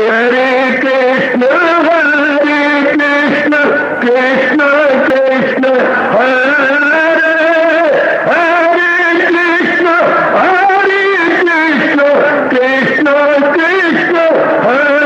हरे कृष्ण कृष्ण कृष्ण हरे हरे कृष्ण कृष्ण कृष्ण हरे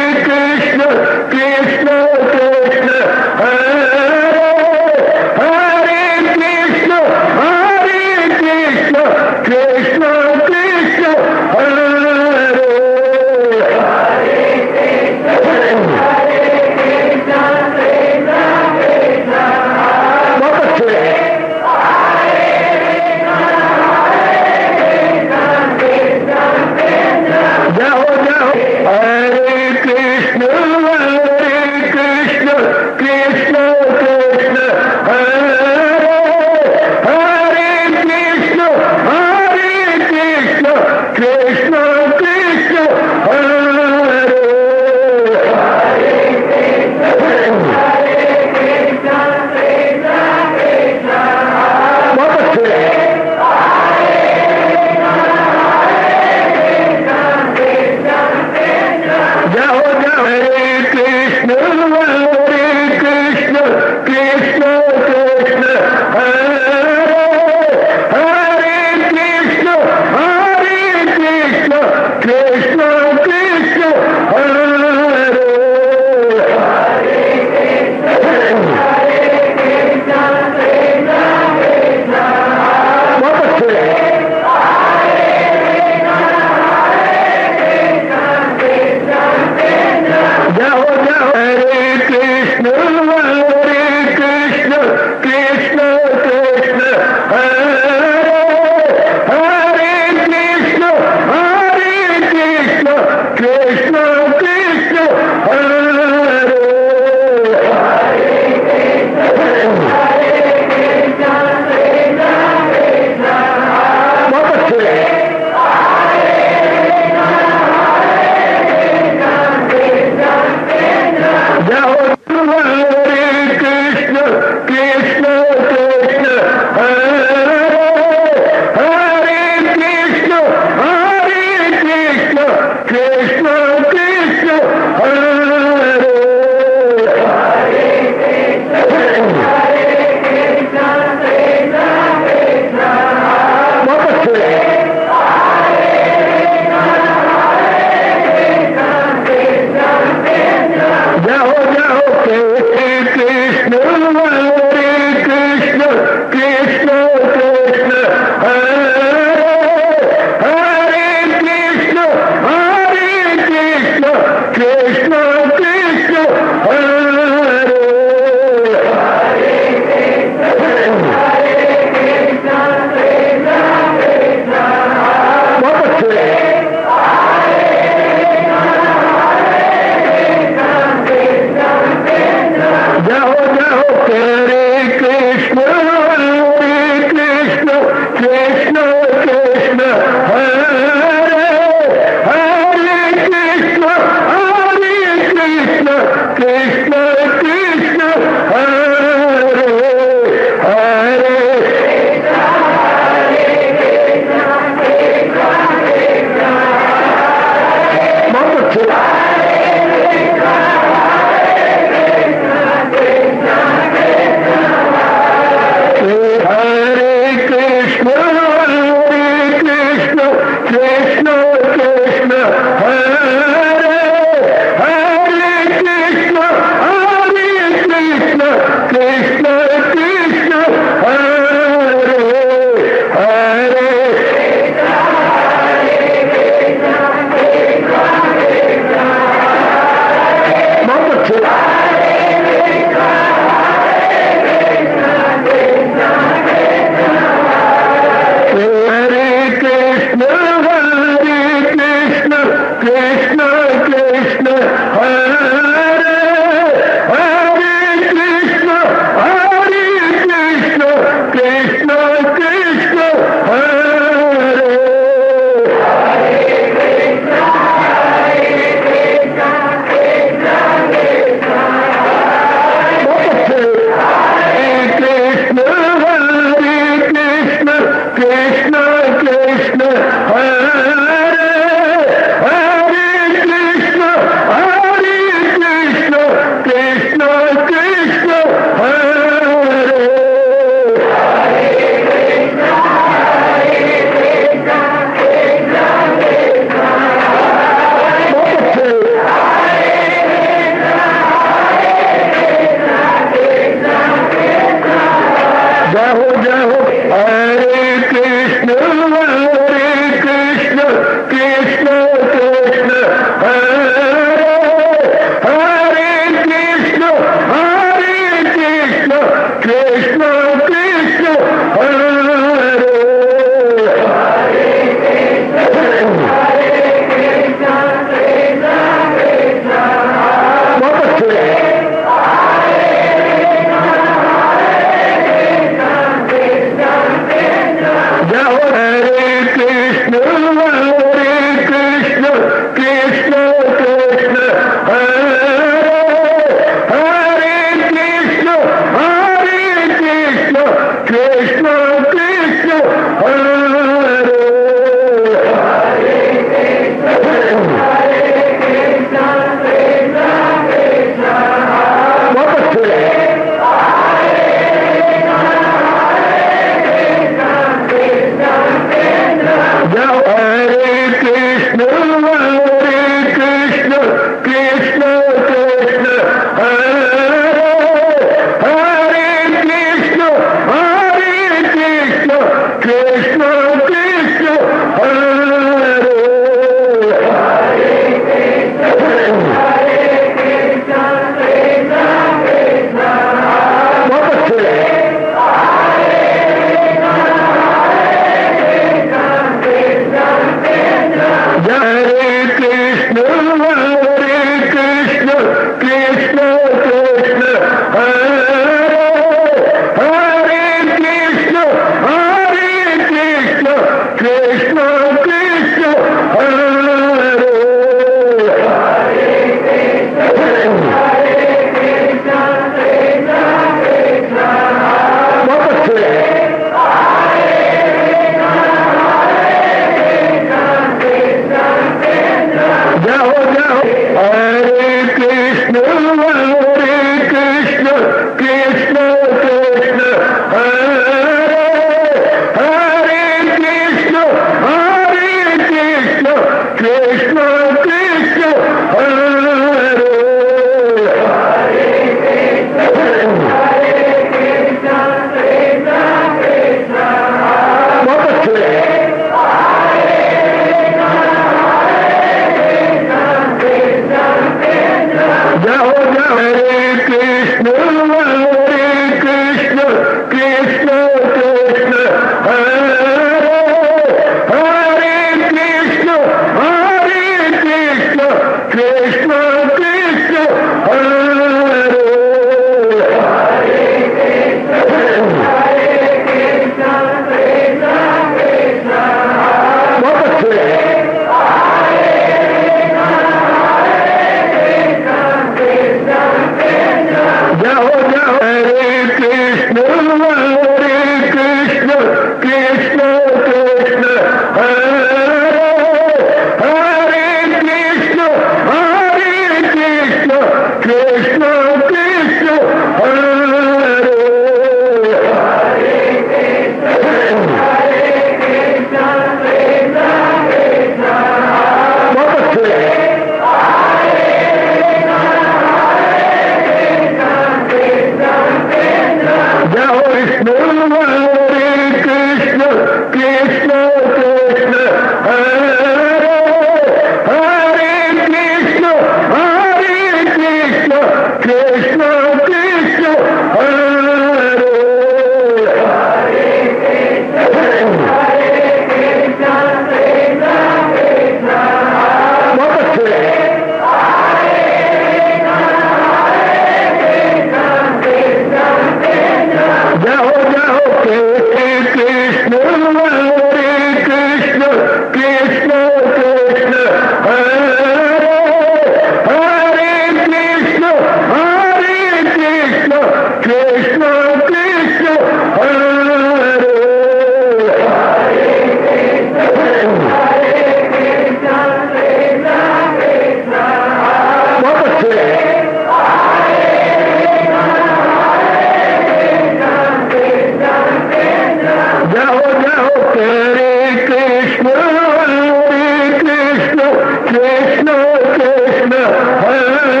कृष्ण कृष्ण हरे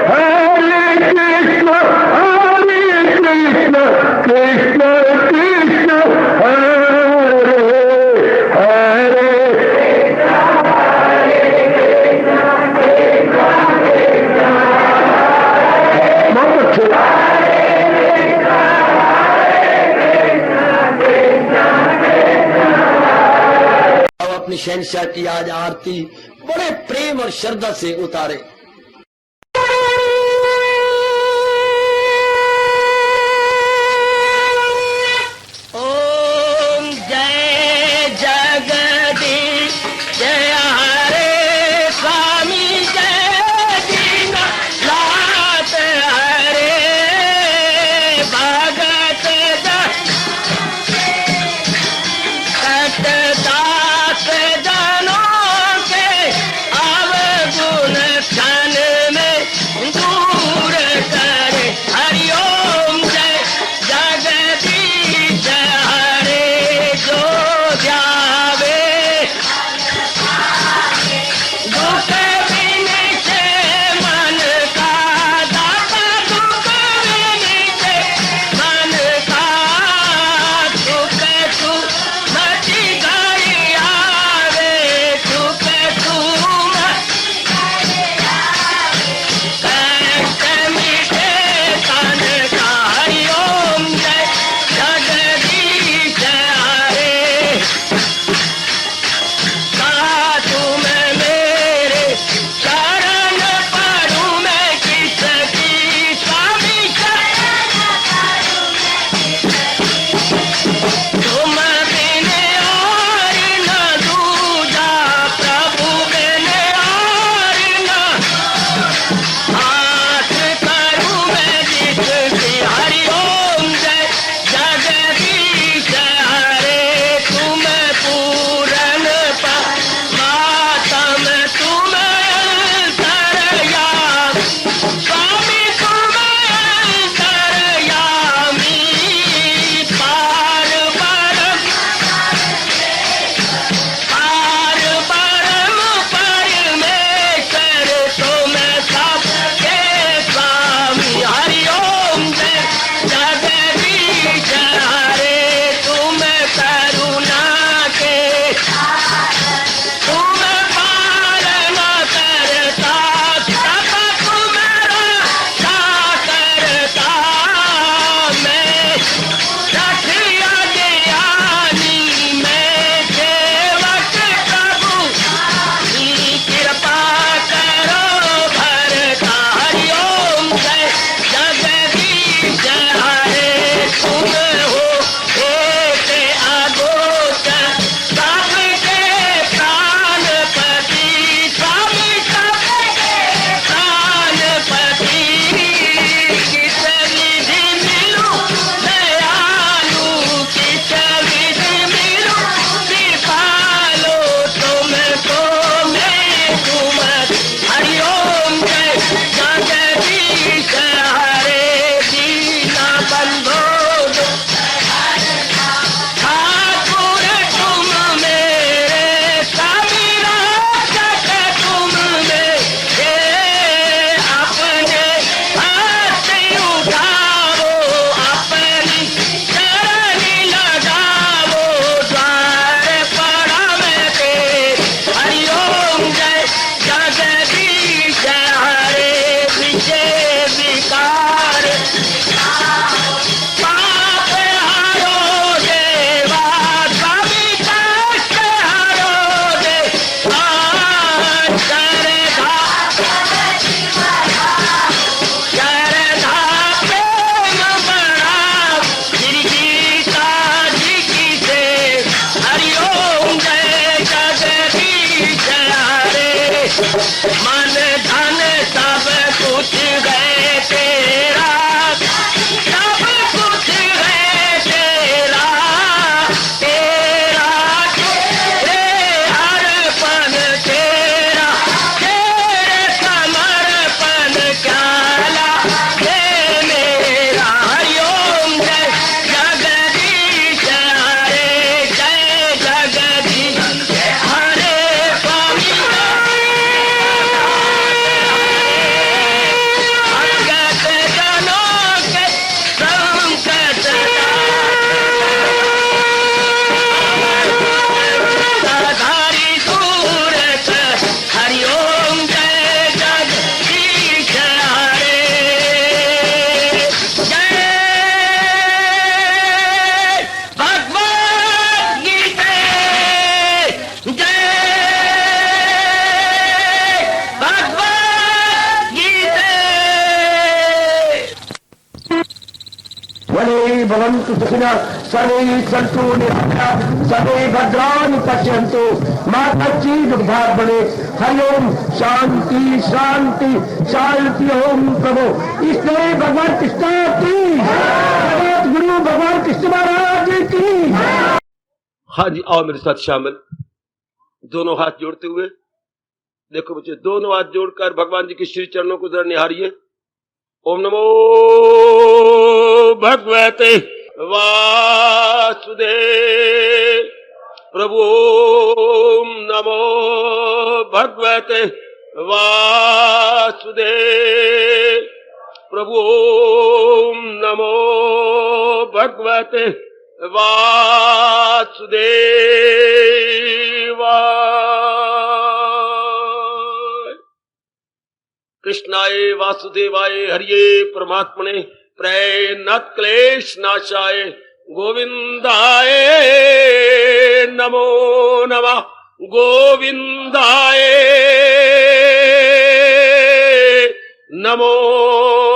हरे कृष्ण कृष्ण कृष्ण हरे हरे बहुत अच्छे अब अपनी शहंशाह की आज आरती बड़े प्रेम और श्रद्धा से उतारे। ओम जय जगदीश जय हरे स्वामी जय दीनानाथ हरे भगत दास जनों के अवगुण भवन्तु सुखिनः सर्वे सन्तु निरामयाः सर्वे भद्राणि पश्यन्तु मा कश्चित् दुःखात् भवेत्। हरि ओम शांति शांति शांति। ओम प्रभु इसलिए भगवान कृष्ण की गुरु भगवान कृष्ण महाराज की। हाँ जी, आओ मेरे साथ शामिल, दोनों हाथ जोड़ते हुए। देखो बच्चे, दोनों हाथ जोड़कर भगवान जी के श्री चरणों को जरा निहारिए। ओम नमो भगवते वासुदेव प्रभु। ओम नमो भगवते वासुदेव प्रभु। ओम नमो भगवते वासुदेवाय। कृष्णाय वासुदेवाय हरिये परमात्मने प्रणत क्लेश नाशाय गोविंदाय नमो नमः। गोविंदाय नमो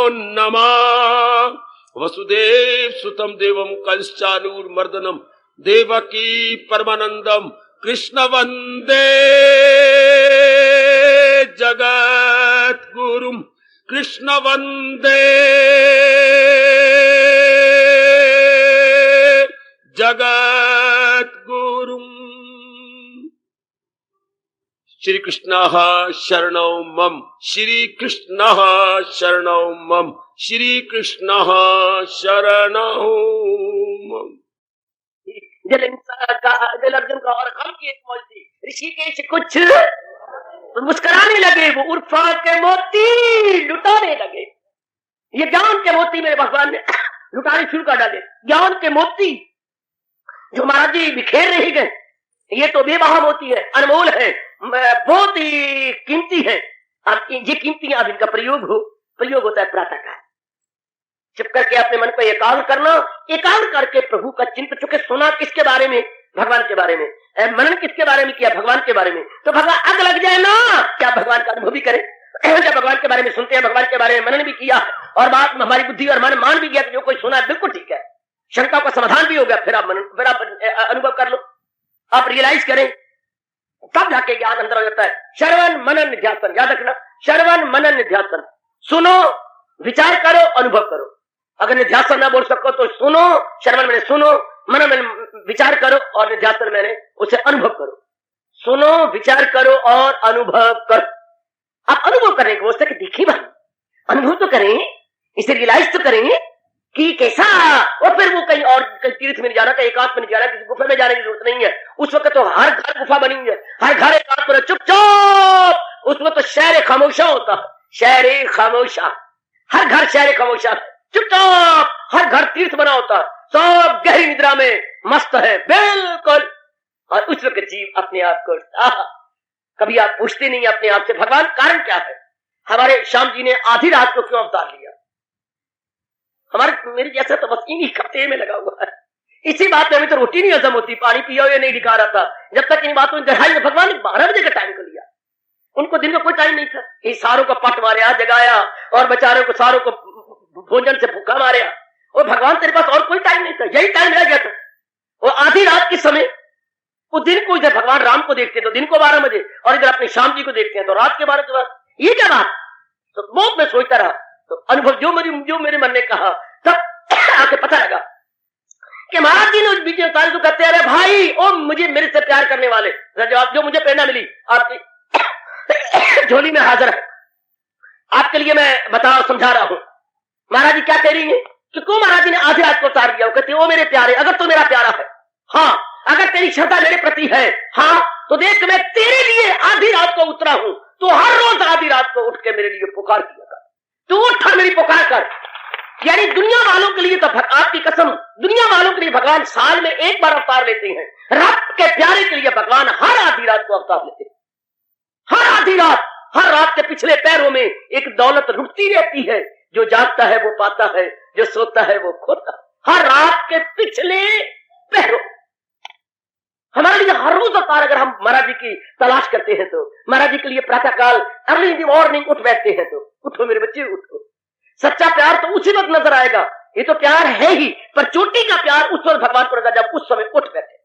नमः। वसुदेव सुतम देवम कंसचानूरमर्दनम देवकी परमानंदम कृष्ण वंदे जगत गुरुम। कृष्ण वंदे जगत गुरुम। श्री कृष्ण शरणौ मम। श्री कृष्ण शरणौ मम। श्री कृष्ण शरणौ मम। जल अर्जुन का और हम की एक मौज थी। ऋषिकेश कुछ मुस्कुराने लगे, वो उर्फा के मोती लुटाने लगे। ये ज्ञान के मोती मेरे भगवान ने लुटाने शुरू कर डाले। ज्ञान के मोती जो महाराज जी बिखेर रहे गए, ये तो बेबहा मोती है, अनमोल है, बहुत ही कीमती है। अब ये कीमती, अब इनका प्रयोग होता है प्रातःकाल। चुप करके अपने मन को एकाग्र करना, एकाग्र करके प्रभु का चिंतन। चुके सुना किसके बारे में? भगवान के बारे में। मनन किसके बारे में किया? भगवान के बारे में। तो भगवान आग लग जाए ना, क्या भगवान का अनुभव भी करे? जब भगवान के बारे में सुनते हैं, भगवान के बारे में मनन भी किया और बात हमारी बुद्धि और मन मान भी गया, तो जो कोई सुना बिल्कुल ठीक है, शंका का समाधान भी हो गया, फिर आप अनुभव कर लो, आप रियलाइज करें, तब जाके ज्ञान अंदर हो जाता है। श्रवण मनन निध्यासन, याद रखना, श्रवण मनन निध्यासन। सुनो, विचार करो, अनुभव करो। अगर निध्यासन ना बोल सको तो सुनो, श्रवण मैंने सुनो, मनन मैंने विचार करो और निध्यासन मैंने उसे अनुभव करो। सुनो, विचार करो और अनुभव करो। आप अनुभव करने की व्यवस्था दिखी भाई, अनुभव तो करें, इसे रियलाइज तो करेंगे कि कैसा। और फिर वो कहीं और तीर्थ में नहीं जाना, कहीं एकांत में नहीं जाना, किसी गुफा में जाने की जरूरत नहीं है। उस वक्त तो हर घर गुफा बनी हुई है, हर घर एकांत में चुपचाप। उस वक्त तो शहर खामोशा होता है, शहर खामोशा, हर घर शहर खामोशा, चुपचाप। हर घर तीर्थ बना होता है, सब गहरी निद्रा में मस्त है बिल्कुल। और उस वक्त जीव अपने आप को कभी आप पूछते नहीं अपने आप से, भगवान कारण क्या है? हमारे श्याम जी ने आधी रात को क्यों अवतार लिया? मेरे जैसा तो बस इन्हीं खपते में लगा हुआ है। इसी बात में अभी तो रोटी नहीं हजम होती, पानी पिया हुआ नहीं दिखा रहा था। जब तक इन बातों में गहराई में भगवान ने 12 बजे का टाइम को लिया, उनको दिन का कोई टाइम नहीं था। ये सारों को पट मारे, जगाया और बेचारों को सारों को भोजन से भूखा मारे। और भगवान तेरे पास और कोई टाइम नहीं था, यही टाइम रह गया था। और आधी रात के समय वो दिन को, इधर भगवान राम को देखते तो दिन को 12 बजे, और इधर अपने श्याम जी को देखते हैं तो रात के 12 के बाद। ये क्या बात? तो बहुत मैं सोचता रहा, तो अनुभव जो मेरे मन ने कहा, तब आके पता लगा कि महाराज जी ने उस बीच उतारे तो कहते अरे भाई, ओ मुझे मेरे से प्यार करने वाले, जवाब जो मुझे प्रेरणा मिली आपकी झोली में हाजिर है, आपके लिए मैं बता समझा रहा हूं। महाराज जी क्या कह रही है कि क्यों महाराज जी ने आधी रात को उतार दिया? वो कहते ओ मेरे प्यारे, अगर तो मेरा प्यारा है, हाँ, अगर तेरी श्रद्धा मेरे प्रति है, हाँ, तो देख मैं तेरे लिए आधी रात को उतरा हूं। तो हर रोज आधी रात को उठ के मेरे लिए पुकार किया कर, तू उठा मेरी पुकार कर। यानी दुनिया वालों के लिए तो आपकी कसम, दुनिया वालों के लिए भगवान साल में एक बार अवतार लेते हैं, रब के प्यारे के लिए भगवान हर आधी रात को अवतार लेते हैं। हर आधी रात, हर रात के पिछले पैरों में एक दौलत रुकती रहती है, जो जागता है वो पाता है, जो सोता है वो खोता है। हर रात के पिछले पैरों, हमारे लिए हर रोज अवतार अगर हम महाराज जी की तलाश करते हैं तो, महाराज जी के लिए प्रातःकाल अर्ली इन द मॉर्निंग उठ बैठते हैं तो उठो मेरे बच्चे उठो। सच्चा प्यार तो उसी वक्त नजर आएगा ये तो प्यार है ही, पर चोटी का प्यार उस वक्त भगवान को लगा जब उस समय उठ बैठे।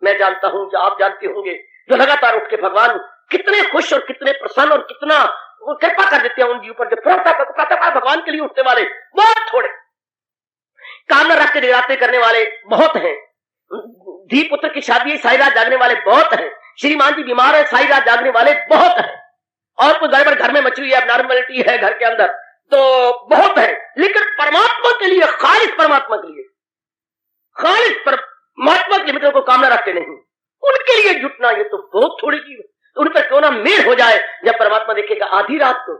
मैं जानता हूं, जो आप जानते होंगे, जो लगातार उठ के भगवान कितने खुश और कितने प्रसन्न और कितना वो कृपा कर देते हैं उनके ऊपर। जो प्रातःकाल भगवान के लिए उठने वाले बहुत थोड़े, कामना रख के जगराते करने वाले बहुत हैं, धी पुत्र की शादी सारी रात जागने वाले बहुत हैं, श्रीमान जी बीमार है सारी रात जागने वाले बहुत हैं, और कोई गड़बड़ घर में मची हुई है, एबनॉर्मलिटी है घर के अंदर तो बहुत है। लेकिन परमात्मा के लिए, खालिस परमात्मा के लिए, खालिस परमात्मा के लिए को कामना रखते नहीं, उनके लिए जुटना ये तो बहुत थोड़ी चीज है। उन पर क्यों ना मेल हो जाए जब परमात्मा देखेगा आधी रात को,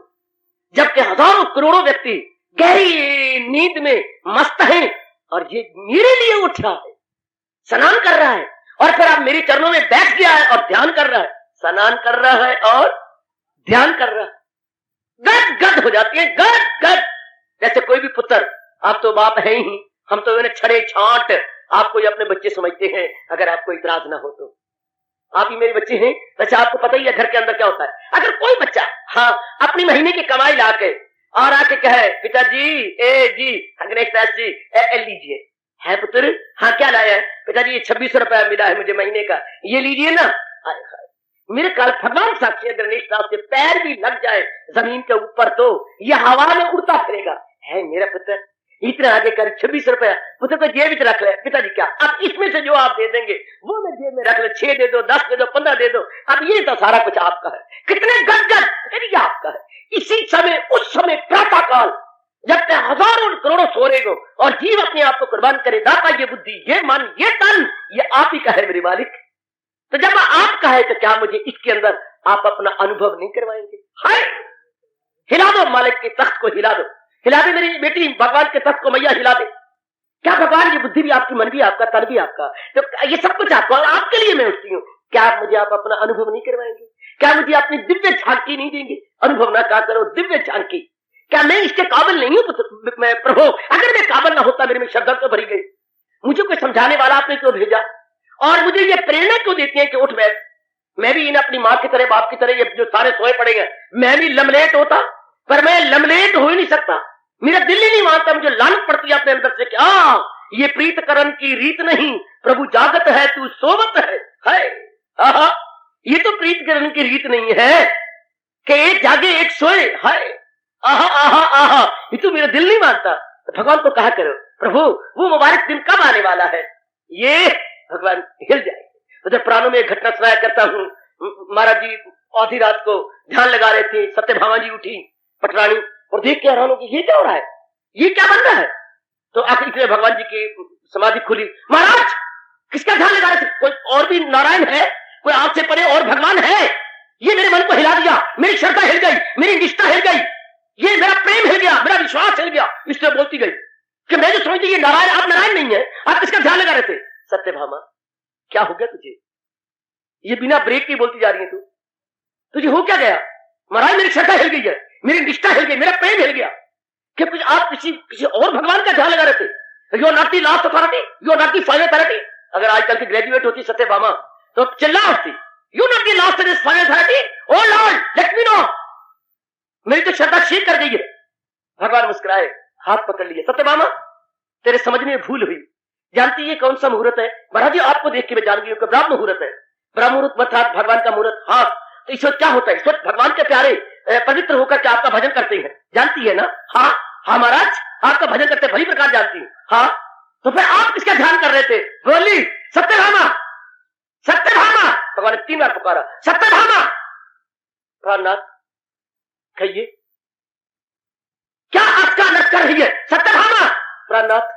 जबकि हजारों करोड़ों व्यक्ति गहरी नींद में मस्त हैं और ये मेरे लिए उठ रहा है, स्नान कर रहा है, और फिर आप मेरे चरणों में बैठ गया है और ध्यान कर रहा है, स्नान कर रहा है और ध्यान कर रहा है। गद गद हो जाती है, गद गद। जैसे कोई भी पुत्र, आप तो बाप है ही, हम तो इन्हें छड़े छांट आपको ये अपने बच्चे समझते हैं, अगर आपको इतराज ना हो तो। आप ही मेरे बच्चे हैं, वैसे आपको पता ही है घर के अंदर क्या होता है। अगर कोई बच्चा अपनी महीने की कमाई लाके और आके कहे पिताजी जी गणेश दास जी लीजिए, है पुत्र, क्या लाया है पिताजी, ये 2600 रुपया मिला है मुझे महीने का, ये लीजिए ना। मेरे काल भगवान साक्षी गणेश दास के पैर भी लग जाए जमीन के ऊपर तो ये हवा में उड़ता फिरेगा। है मेरा पुत्र, इतना आगे कर 2600 रुपया, पुत्र को जेब में रख ले। पिताजी क्या, अब इसमें से जो आप दे देंगे वो मैं जेब में रख ले, 6 दे दो, 10 दे दो, 15 दे दो, अब ये तो सारा कुछ आपका है। कितने गदगद, पिताजी आपका है। इसी समय, उस समय प्रातः काल जब तक हजारों करोड़ों सो रहे हो और जीव अपने आप को कुर्बान करे, दाता ये बुद्धि, ये मन, ये तन, ये आप ही का है मेरे मालिक। तो जब आपका है तो क्या मुझे इसके अंदर आप अपना अनुभव नहीं करवाएंगे? हाय, हिला दो मालिक के तख्त को, हिला दो, हिला दे मेरी बेटी भगवान के तख्त को, मैया हिला दे। क्या भगवान की बुद्धि भी आपकी, मन भी आपका, तन भी आपका, तो ये सब कुछ आपका, और आपके लिए मैं उठती हूँ। क्या मुझे आप अपना अनुभव नहीं करवाएंगे? क्या मुझे अपनी दिव्य झांकी नहीं देंगे? अनुभव ना क्या करो, दिव्य झांकी। क्या मैं इसके काबिल नहीं हूँ? मैं प्रभु, अगर मैं काबिल ना होता, मेरे में श्रद्धा तो भरी गई, मुझे कोई समझाने वाला आपने क्यों भेजा? और मुझे ये प्रेरणा क्यों देती है कि उठ बैठ। मैं भी इन अपनी माँ की तरह, बाप की तरह, ये जो सारे सोए पड़े हैं, मैं भी लमलेट होता, पर मैं लमलेट हो ही नहीं सकता। मेरा दिल ही नहीं मानता, मुझे लानत पड़ती है अपने अंदर से कि ये प्रीतकरण की रीत नहीं, प्रभु जागत है तू सोवत है। ये तो प्रीतकरण की रीत नहीं है कि एक जागे एक सोए। हाय, ये तो मेरा दिल नहीं मानता। तो भगवान को कहा करो, प्रभु वो मुबारक दिन कब आने वाला है? ये भगवान हिल जाएंगे। तो जब प्राणों में एक घटना सुनाया करता हूँ, महाराज जी आधी रात को ध्यान लगा रहे थे, सत्यभामा जी उठी पटरानी और देख के हैरान हो कि ये क्या हो रहा है, ये क्या बन रहा है। तो आखिर इसलिए भगवान जी की समाधि खुली। महाराज किसका ध्यान लगा रहे थे? कोई और भी नारायण है, कोई आपसे परे और भगवान है? ये मेरे मन को हिला दिया, मेरी श्रद्धा हिल गई, मेरी निष्ठा हिल गई, ये मेरा प्रेम हिल गया, मेरा विश्वास हिल गया। इसलिए बोलती गई कि मैं जो समझती ये नारायण, आप नारायण नहीं है, आप किसका ध्यान लगा रहे थे? सत्यभामा क्या हो गया तुझे? ये बिना ब्रेक की बोलती जा रही है तू, तुझे हो क्या गया? महाराज मेरी श्रद्धा हिल गई है, मेरी निष्ठा हिल गई, मेरा प्रेम हिल गया। कि कुछ आप किसी और भगवान का ध्यान लगा रहे थे। You are not the last authority, you are not the final authority. अगर आजकल की ग्रेजुएट होती सत्यभामा तो चिल्ला उठती, you not the last and final authority, O lord let me know. मेरी तो श्रद्धा शेक कर गई है। भगवान मुस्कुराए, हाथ पकड़ लिए, सत्यभामा तेरे समझ में भूल हुई, जानती है कौन सा मुहूर्त है? महाराज जी आपको देख के मैं जान गई हूं कि ब्रह्म मुहूर्त है। ब्रह्म मुहूर्त अर्थात भगवान का मुहूर्त। हाँ, तो इस वक्त क्या होता है? इस वक्त भगवान के प्यारे पवित्र होकर के आपका भजन करते हैं, जानती है ना? हाँ हाँ महाराज आपका भजन करते भली प्रकार जानती हूँ। हाँ, तो फिर आप किसका ध्यान कर रहे थे? बोली सत्यभामा, सत्यभामा। भगवान ने 3 बार पुकारा, सत्यभामा। प्राणनाथ कहिए क्या आपका नट कर रही है? सत्यभामा। प्राणनाथ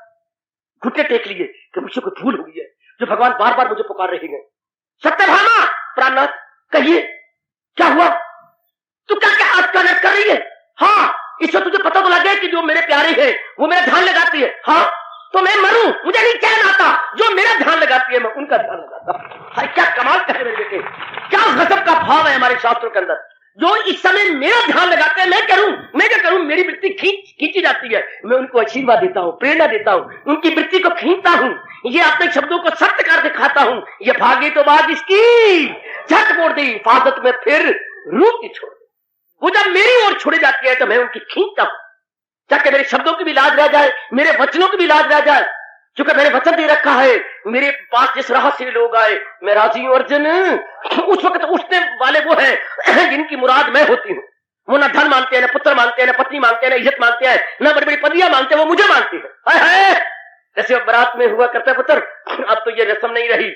घुटने टेक लिए कि मुझसे कोई भूल हुई है जो भगवान बार बार मुझे पुकार रहे हैं। सत्यभामा। प्राणनाथ कहिए क्या हुआ? तू क्या क्या आपका नट कर रही है? हाँ, इससे तुझे पता तो लगे कि जो मेरे प्यारे हैं वो मेरा ध्यान लगाती है। हाँ, तो मैं मरूं मुझे नहीं चैन आता, जो मेरा ध्यान लगाती है मैं उनका ध्यान लगाता। हाय क्या कमाल कर मेरे बेटे, क्या गजब का भाव है हमारे शास्त्रों के अंदर। जो इस समय मेरा ध्यान लगाते हैं, मैं क्या करूं, मेरी वृत्ति खींची जाती है, मैं उनको आशीर्वाद देता हूं, प्रेरणा देता हूं, उनकी वृत्ति को खींचता हूं, ये अपने शब्दों को सत्य कर दिखाता हूं। ये भागे तो बात इसकी झट मोड़ दी हिफाजत में फिर रूप की छोड़। वो जब मेरी ओर छोड़ी जाती है तो मैं उनकी खींचता हूं, ताकि मेरे शब्दों की भी लाज रह जाए, मेरे वचनों की भी लाज रह जाए। क्योंकि मैंने वचन दे रखा है, मेरे पास जिस राह से लोग आए मैं राजी हूं अर्जुन। उस वक्त उठने वाले वो हैं जिनकी मुराद मैं होती हूँ। वो ना धन मांगते हैं, ना पुत्र मांगते हैं, ना पत्नी मांगते हैं, ना इज्जत मांगते हैं, ना बड़ी बड़ी पदवियां मांगते हैं, वो मुझे मांगती है। हाय हाय, जैसे बारात में हुआ करता है पुत्र, अब तो ये रस्म नहीं रही।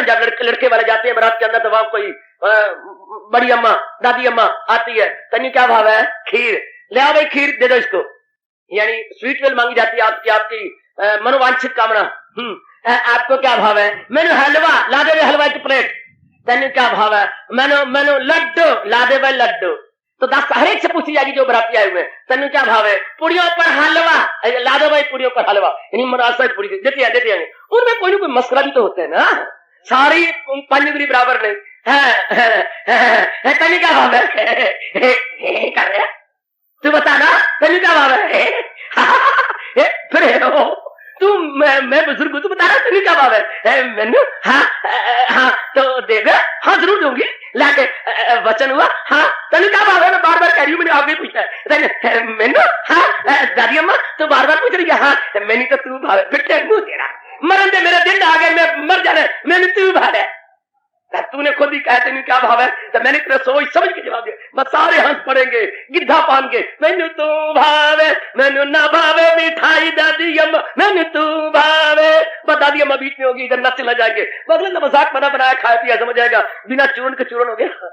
जब लड़के वाले जाते हैं बारात के अंदर तो वहां कोई बड़ी अम्मा, दादी अम्मा आती है, तन्नी क्या भाव है, खीर ले आओ भाई, खीर दे दो इसको, यानी स्वीट वेल मांगी जाती है आपकी मनोवांछित कामना। आपको क्या भाव है, मैंने हलवा ला दे हलवा की प्लेट, तन्नी क्या भाव है, मैंने लड्डू ला दे भाई लड्डू। तो दास्ता हर एक से पूछी जाएगी जो बराती आए हुए, तन्नू क्या भाव है, पुड़ियों पर हलवा ला दो भाई, पुड़ियों पर हलवा, यानी मरासा पुड़ी देते हैं। उनमें कोई ना कोई मसला भी तो होता है ना, सारी पंजगुरी बराबर नहीं। तन्नू क्या भाव है कर रहे, तू बता ना तन्नू क्या भाव है। फिर तू मैं बुजुर्ग हूं, तू बता रहा तन्नू क्या भाव है, मैनू हाँ तो देगा, हाँ जरूर दूंगी, लाके वचन हुआ, हाँ तन्नू क्या भाव है, मैं बार बार कह रही हूँ, मैंने आगे पूछा है मैनू, हाँ दादी अम्मा तो बार बार पूछ रही है, हाँ मैंने तो तू भाव है, फिर मुंह तेरा मरण दे, मेरा दिन आ गया, मैं मर जाना, मैंने तू भाव है। तूने खुद ही कहा तन्नू क्या भाव है, तो मैंने तेरा सोच समझ के जवाब दिया। बस सारे हंस पड़ेंगे गिद्धा पान के, मैनू तू भावे, मैनू ना भावे मिठाई दादी अम्मा, मैनू तू भावे। बस दादी अम्मा बीच में होगी, इधर नच चला जाएंगे, बगल में मजाक बना बनाया खाया पिया समझ जाएगा, बिना चूर्ण के चूर्ण हो गया।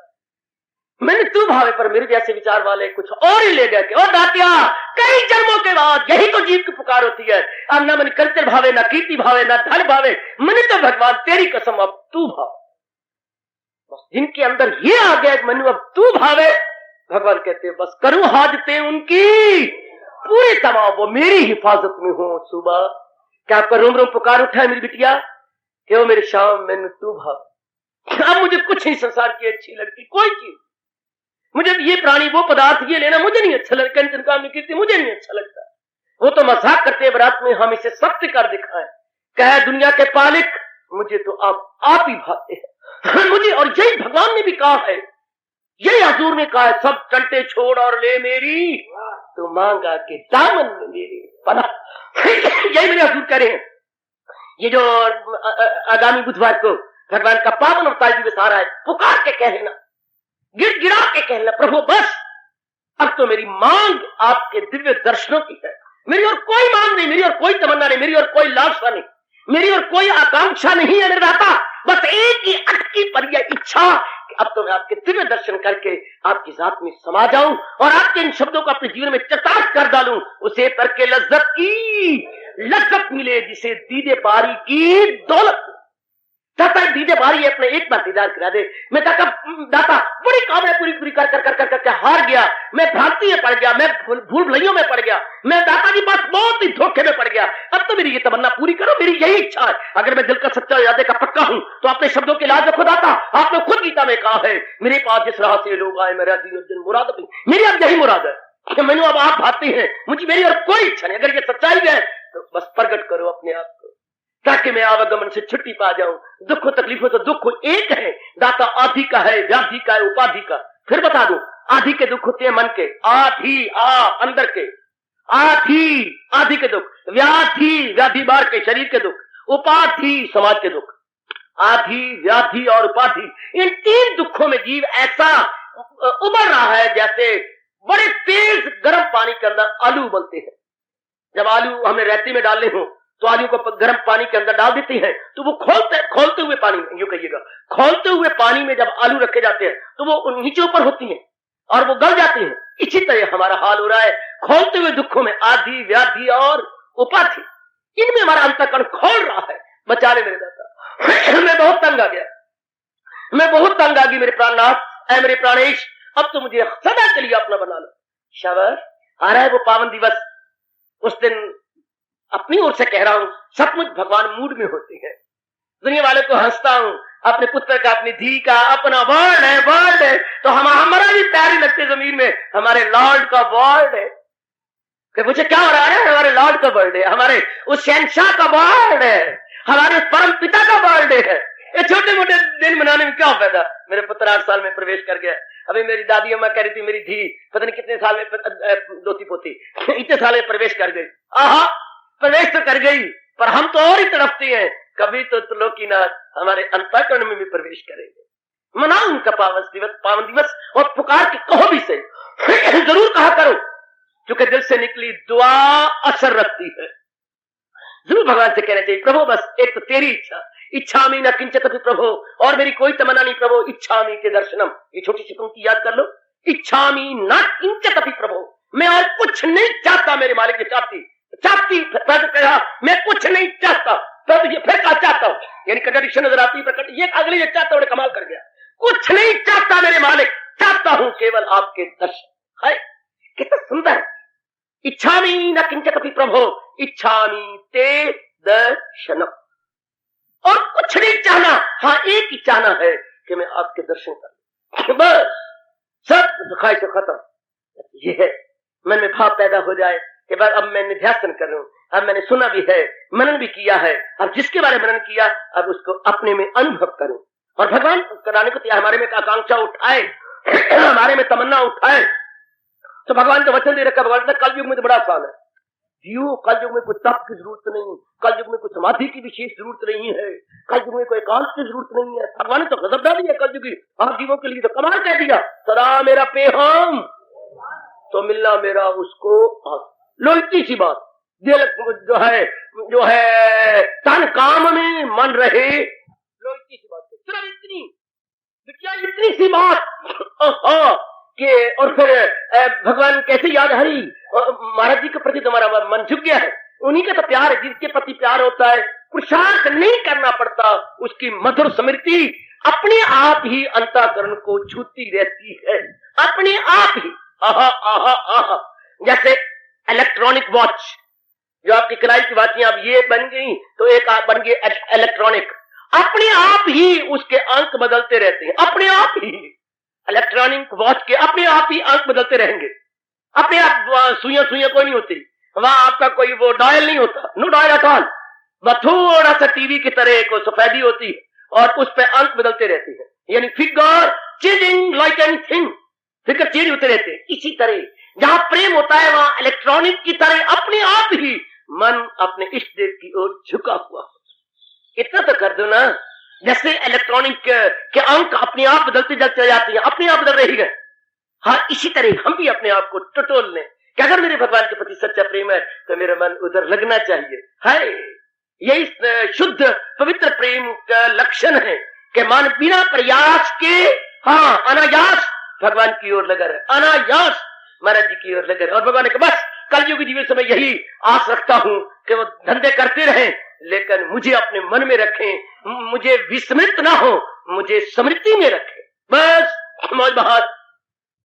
मैंने तू भावे, पर मेरे जैसे विचार वाले कुछ और ही ले गए कि और दातिया कई जन्मों के बाद यही तो जीव की पुकार होती है। अब ना मैंने कल्चर भावे, ना कीर्ति भावे, ना धन भावे, मैंने तो भगवान तेरी कसम अब तू भाव। बस जिनके अंदर ये आ गया मनु अब तू भावे, भगवान कहते बस करूं हाजते उनकी पूरी तमाम, वो मेरी हिफाजत में हो। सुबह क्या आपका रोम रोम पुकार उठा है मेरी बिटिया, क्यों मेरे शाम मैंने तू भाव। अब मुझे कुछ नहीं संसार की अच्छी लगती, कोई चीज, मुझे ये प्राणी वो पदार्थ ये लेना मुझे नहीं अच्छा लगता, जिनका कीर्ति मुझे नहीं अच्छा लगता। वो तो मजाक करते हैं बरात में, हम इसे सत्य कर दिखाएं, कहे दुनिया के पालिक मुझे तो अब आप ही भाते हैं मुझे। और यही भगवान ने भी कहा है, यही हजूर ने कहा है, सब टंटे छोड़ और ले मेरी तो मांगा के दामन में मेरी पना यही मेरे हजूर कह रहे हैं। ये जो आगामी बुधवार को भगवान का पावन अवतार दिवस आ रहा है, पुकार के कह लेना, गिड़गिड़ा के कहना, प्रभु बस अब तो मेरी मांग आपके दिव्य दर्शनों की है। मेरी और कोई मांग नहीं, मेरी और कोई तमन्ना नहीं, मेरी और कोई लालसा नहीं, मेरी और कोई आकांक्षा नहीं है मेरे दाता। बस एक ही अटकी पर यह इच्छा कि अब तो मैं आपके दिव्य दर्शन करके आपकी जात में समा जाऊं और आपके इन शब्दों को अपने जीवन में चटाक कर डालूं। उसे करके लज्जत मिले जिसे दीदे बारी की दौलत। दाता दीदे बारी अपने एक बार दीदार करा दे। मैं दाता बड़ी कामना पूरी पूरी कर कर कर कर करके हार गया, मैं भ्रांति में पड़ गया, मैं भूल भुलैयों में पड़ गया, मैं दाता जी बस बहुत ही धोखे में पड़ गया। अब तो मेरी ये तमन्ना पूरी करो, मेरी यही इच्छा है। अगर मैं दिल का सच्चा इरादे का पक्का हूं तो अपने शब्दों के लाज रखो दाता। आपने खुद गीता में कहा है, मेरे पास जिस राह से लोग आए मेरा जीवन मुराद अपनी, मेरी अब यही मुराद है कि मैंने अब आप भाती हैं, मुझे मेरी और कोई इच्छा नहीं। अगर ये सच्चाई है तो बस प्रकट करो अपने आप को, ताकि मैं आवागमन से छुट्टी पा जाऊं। दुखों तकलीफों तो दुख एक है दाता, आदि का है, व्याधि का है, उपाधि का। फिर बता दूं, आदि के दुख होते हैं मन के, आधि अंदर के, आदि के दुख, व्याधि बाहर के शरीर के दुख, उपाधि समाज के दुख। आधि, व्याधि और उपाधि, इन तीन दुखों में जीव ऐसा उबर रहा है जैसे बड़े तेज गर्म पानी के अंदर आलू उबलते हैं। जब आलू हमने रेती में डाले हो तो आलू को गर्म पानी के अंदर डाल देते हैं तो वो खोलते हुए पानी में, यूं कहिएगा खोलते हुए पानी में जब आलू रखे जाते हैं तो वो नीचे ऊपर होती हैं और वो गल जाते हैं। इसी तरह हमारा हाल हो रहा है खोलते हुए दुखों में, आदि, व्याधि और उपाधि, इनमें हमारा अंतःकरण खोल रहा है। बचा ले मेरे दाता, मैं बहुत तंग आ गया, मैं बहुत तंग आ गई मेरे प्राणनाथ, ऐ मेरे प्राणेश, अब तो मुझे सदा के लिए अपना बना लो। शाबाश, आ रहा है वो पावन दिवस। उस दिन अपनी ओर से कह रहा हूं, सचमुच भगवान मूड में होते हैं। दुनिया वाले को हंसता हूं, अपने पुत्र का, अपनी धी का, अपना वर्ड है तो हमारा भी प्यार ही लगते जमीन में, हमारे लॉर्ड का वर्ड है। कि मुझे क्या हो रहा है, हमारे लॉर्ड का बर्थडे, हमारे उस शहंशाह का बर्थडे है, हमारे उस परम पिता का बर्थडे है। ये छोटे मोटे दिन मनाने में क्या फायदा। मेरे पुत्र 8 साल में प्रवेश कर गया, अभी मेरी दादी अम्मा कह रही थी मेरी धी पता नहीं कितने साल में दोती पोती इतने साल में प्रवेश कर गई। आहा, प्रवेश तो कर गई, पर हम तो और ही तड़पते हैं, कभी तो त्रिलोकीनाथ हमारे अंतःकरण में भी प्रवेश करेंगे। मनाओ उनका पावन दिवस और पुकार के कहो भी सही, जरूर कहा करो, क्योंकि दिल से निकली दुआ असर रखती है। जरूर भगवान से कहना चाहिए, प्रभु बस एक तो तेरी इच्छामि न किंचित अपि प्रभु, और मेरी कोई तमन्ना नहीं प्रभु, इच्छामि ते दर्शनम। ये छोटी सी पंक्ति याद कर लो, इच्छामि न किंचित अपि प्रभु, मैं और कुछ नहीं चाहता मेरे मालिक की चाहती कहा मैं कुछ नहीं चाहता, तब ये फिर कहा चाहता हूं, यानी कंट्रडिक्शन नजर आती है। ये अगले ये चाहता हूं, कमाल कर गया, कुछ नहीं चाहता मेरे मालिक, चाहता हूं केवल आपके दर्शन। है कितना सुंदर, इच्छामि न किंचित अपि प्रभु, इच्छामि ते दर्शनम, और कुछ नहीं चाहना, हाँ एक ही चाहना है कि मैं आपके दर्शन करूं, बस सब ख्वाहिश खत्म। ये है मन में भाव पैदा हो जाए कि बस अब मैं निध्यासन कर रहा हूं, अब मैंने सुना भी है, मनन भी किया है, अब जिसके बारे में मनन किया अब उसको अपने में अनुभव करूं, और भगवान कराने को तैयार, हमारे में आकांक्षा उठाए, हमारे में तमन्ना उठाए, तो भगवान का वचन दे रखा। भगवान का कल युग में तो बड़ा आसान है, जीव कल युग में कोई तप की जरूरत नहीं, कल युग में कोई समाधि की विशेष जरूरत नहीं है, कल युग में कोई एकांत की जरूरत नहीं है। भगवान ने तो गजब डाल दिया कल युग की आप जीवों के लिए, तो कमाल कह दिया, सदा मेरा पेहम तो मिलना मेरा उसको। लो इतनी सी बात, दिल जो है तन काम में मन रहे, लो इतनी सी बात, सिर्फ इतनी सी बात कि, और फिर भगवान कैसे याद, हरी महाराज जी के प्रति तुम्हारा मन झुक गया है, उन्हीं का तो प्यार है, जिसके प्रति प्यार होता है पुरुषार्थ नहीं करना पड़ता, उसकी मधुर स्मृति अपने आप ही अंतःकरण को छूती रहती है, अपने आप ही। आहा आहा आहा, जैसे इलेक्ट्रॉनिक वॉच, जो आपकी कलाई की बातें अब ये बन गई तो एक आप बन गए इलेक्ट्रॉनिक, अपने आप ही उसके अंक बदलते रहते हैं, अपने आप ही इलेक्ट्रॉनिक वॉच के अपने आप ही अंक बदलते रहेंगे, अपने आप सुइयां कोई नहीं होती, वहां आपका कोई वो डायल नहीं होता, नो डायल एट ऑल, वह थोड़ा सा टीवी की तरह एक सफेदी होती है और उस पर अंक बदलते रहते हैं, यानी figure changing like anything, figure change होते रहते हैं। इसी तरह जहां प्रेम होता है वहां इलेक्ट्रॉनिक की तरह अपने आप ही मन अपने इष्ट देव की ओर झुका हुआ। इतना तो कर दो ना, जैसे इलेक्ट्रॉनिक के अंक अपने आप बदलते चले जाते हैं, अपने आप बदल रही है, हाँ इसी तरह हम भी अपने आप को टटोल लें कि अगर मेरे भगवान के प्रति सच्चा प्रेम है तो मेरा मन उधर लगना चाहिए। है यही शुद्ध पवित्र प्रेम का लक्षण है कि मन बिना प्रयास के, हाँ अनायास भगवान की ओर लगा रहे, अनायास महाराज जी की ओर लगा रहे। और भगवान ने कहा बस कलयुग जीवन से मैं यही आस रखता हूं कि वो धंधे करते रहें लेकिन मुझे अपने मन में रखें, मुझे विस्मृत ना हो, मुझे स्मृति में रखें, बस मौज बहार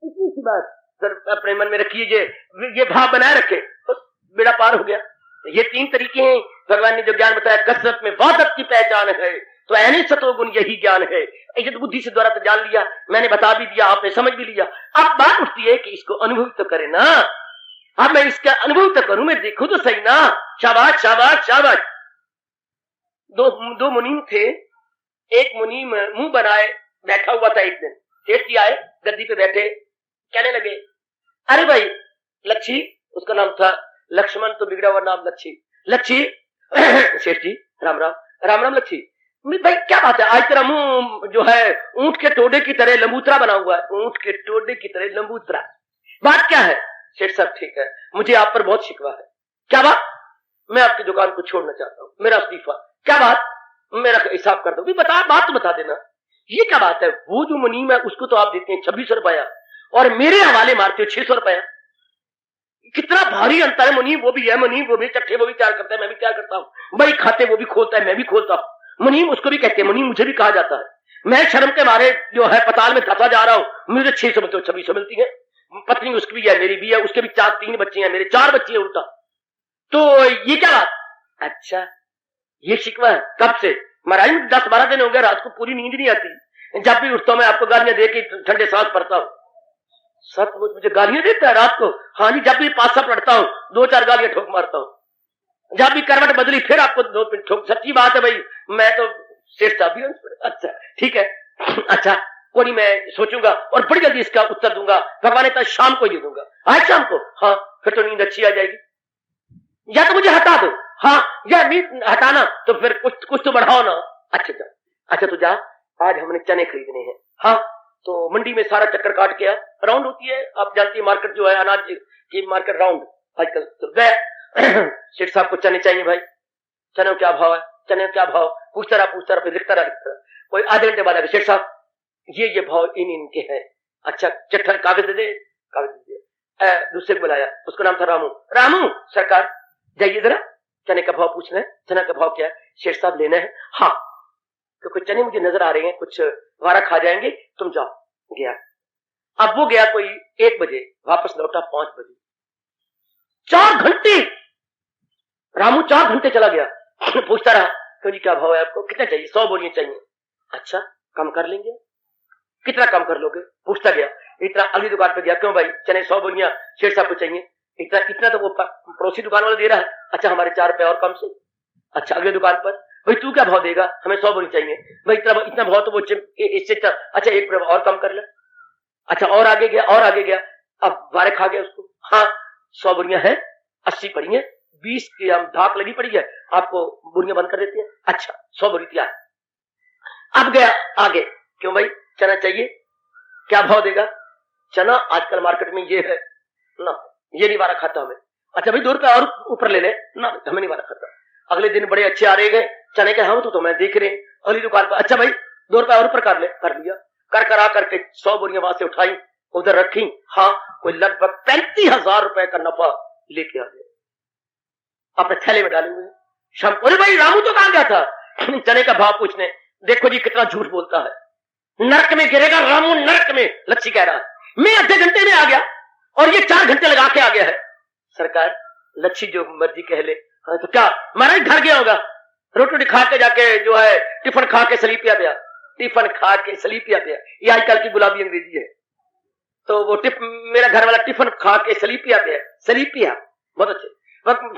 इतनी सी बात सर अपने मन में रखिए, ये भाव बनाए रखे, बस बेड़ा पार हो गया। ये तीन तरीके हैं भगवान ने जो ज्ञान बताया, कसरत में वादत की पहचान है, तो ऐने सतोगुण यही ज्ञान है। ऐसे तो बुद्धि से द्वारा तो जान लिया, मैंने बता भी दिया, आपने समझ भी लिया, अब बात उठती है कि इसको अनुभव तो करे ना, अब मैं इसका अनुभव तो करूं, मैं देखूं तो सही ना। शाबाश शाबाश शाबाश। दो मुनीम थे, एक मुनीम मुंह बनाए बैठा हुआ था। एक दिन सेठ जी आए, गद्दी पे बैठे, कहने लगे अरे भाई लच्छी, उसका नाम था लक्ष्मण, तो बिगड़ा हुआ नाम लच्छी सेठ जी राम राम, राम राम लच्छी भाई, क्या बात है आज तेरा मुंह जो है ऊंट के टोडे की तरह लंबूतरा बना हुआ है, ऊंट के टोडे की तरह लंबूतरा, बात क्या है? सेठ साहब ठीक है, मुझे आप पर बहुत शिकवा है। क्या बात? मैं आपकी दुकान को छोड़ना चाहता हूँ, मेरा इस्तीफा। क्या बात? मेरा हिसाब कर दो। बता, बात तो बता देना, ये क्या बात है? वो जो मुनीम है उसको तो आप देते हैं 2600 रुपया और मेरे हवाले मारते हो 600 रुपया, कितना भारी अंतर है। मुनीम वो भी है, मुनीम वो भी, चट्टे वो भी तैयार करता है, मैं भी तैयार करता हूँ, बड़ी खाते वो भी खोलता है, मैं भी खोलता हूँ, मुनीम उसको भी कहते हैं, मुनीम मुझे भी कहा जाता है। मैं शर्म के मारे जो है पताल में धसा जा रहा हूँ, मुझे 600 मिलते 2600 मिलती है। पत्नी उसकी भी है, मेरी भी है, उसके भी 3 बच्चे हैं, मेरे 4 बच्चे हैं उल्टा। तो ये क्या बात? अच्छा ये शिकवा है, कब से? महाराज 10-12 दिन हो गया, रात को पूरी नींद नहीं आती, जब भी उठता हूं मैं आपको गालियां दे के ठंडे सांस पड़ता हूं। सचमुच मुझे गालियां देता है रात को? हाँ जी, जब भी पासा पड़ता हूं 2-4 गालियां ठोक मारता हूं, जब भी करवट बदली फिर आपको 2 ठोक। सच्ची बात है भाई, मैं तो सेठ साहब भी। अच्छा ठीक है, अच्छा कोई नहीं, मैं सोचूंगा और बड़ी जल्दी इसका उत्तर दूंगा। भगवान ने शाम को ही दूंगा। आज शाम को? हाँ, फिर तो नींद अच्छी आ जाएगी। या तो मुझे हटा दो, हाँ, या नींद हटाना तो फिर कुछ तो बढ़ाओ ना। अच्छा जा, अच्छा तो जा, आज हमने चने खरीदने हैं। हाँ, तो मंडी में सारा चक्कर काट के राउंड होती है, आप जानती है मार्केट जो है अनाज की मार्केट राउंड आजकल। तो गए शेख साहब को चने चाहिए भाई, चने क्या भाव है, चने क्या भाव, पूछता रहा फिर लिखता रहा। कोई आधे घंटे बाद आगे, शेख साहब ये भाव इनके हैं। अच्छा चिट्ठा कागज दे दे, कागज दे दे। दूसरे को बुलाया, उसका नाम था रामू। रामू सरकार जाइए जरा, चने का भाव पूछना है। चना का भाव क्या है? शेख साहब लेना है। हाँ, क्योंकि चने मुझे नजर आ रहे हैं कुछ वारा खा जाएंगे, तुम जाओ। गया, अब वो गया कोई 1 बजे, वापस लौटा 5 बजे। 4 घंटे रामू 4 घंटे चला गया। पूछता रहा, क्यों जी क्या भाव है आपको, कितना चाहिए? 100 बोरियां चाहिए। अच्छा कम कर लेंगे। कितना कम कर लोगे? पूछता गया। इतना। अगली दुकान पे गया, क्यों भाई चने 100 बोरियां शेख साहब को चाहिए। इतना इतना तो वो पड़ोसी दुकान वाला दे रहा है। अच्छा हमारे 4 रुपए और कम से। अच्छा अगले दुकान पर, भाई तू क्या भाव देगा? हमें 100 बोरी चाहिए। भाई इतना भाव तो वो इससे। अच्छा 1 रुपए और कम कर ले। अच्छा और आगे गया, और आगे गया, अब वारे खा गया उसको। हाँ 100 बोरियां हैं, 80 पड़ी है, 20 की हम धाक लगी पड़ी है, आपको बोरियां बंद कर देती है। अच्छा 100 बोरी तैयार। अब गया आगे, क्यों भाई चना चाहिए, क्या भाव देगा? चना आजकल मार्केट में ये है ना, ये नहीं वारा खाता हमें। अच्छा भाई 2 रुपए और ऊपर ले ले ना, हमें नहीं वारा खाता। अगले दिन बड़े अच्छे आ रहे गए चने के, हम तो मैं देख रहे हैं अगली दुकान पर। अच्छा भाई 2 रुपए और ऊपर कर ले, कर लिया। कर आ करके 100 बोरियां वहां से उठाई, उधर रखी। हाँ कोई लगभग 35,000 रुपए का नफा लेके आ गया, अपने थैले में डाले हुए। शाम को, अरे भाई रामू तो कहां गया था चने का भाव पूछने? देखो जी कितना झूठ बोलता है, नरक में गिरेगा रामू, नरक में। लच्छी कह रहा है मैं आधे घंटे में आ गया और ये 4 घंटे लगा के आ गया है। सरकार लच्छी जो मर्जी कह ले। हाँ तो क्या महाराज घर गया होगा, रोटी खा के जाके जो है टिफिन खा के सलीपिया पिया, टिफिन खा के सलीपिया पिया, ये आजकल की गुलाबी अंग्रेजी है। तो वो मेरा घर वाला टिफिन खा के सलीपिया पिया, सलीपिया बहुत अच्छे।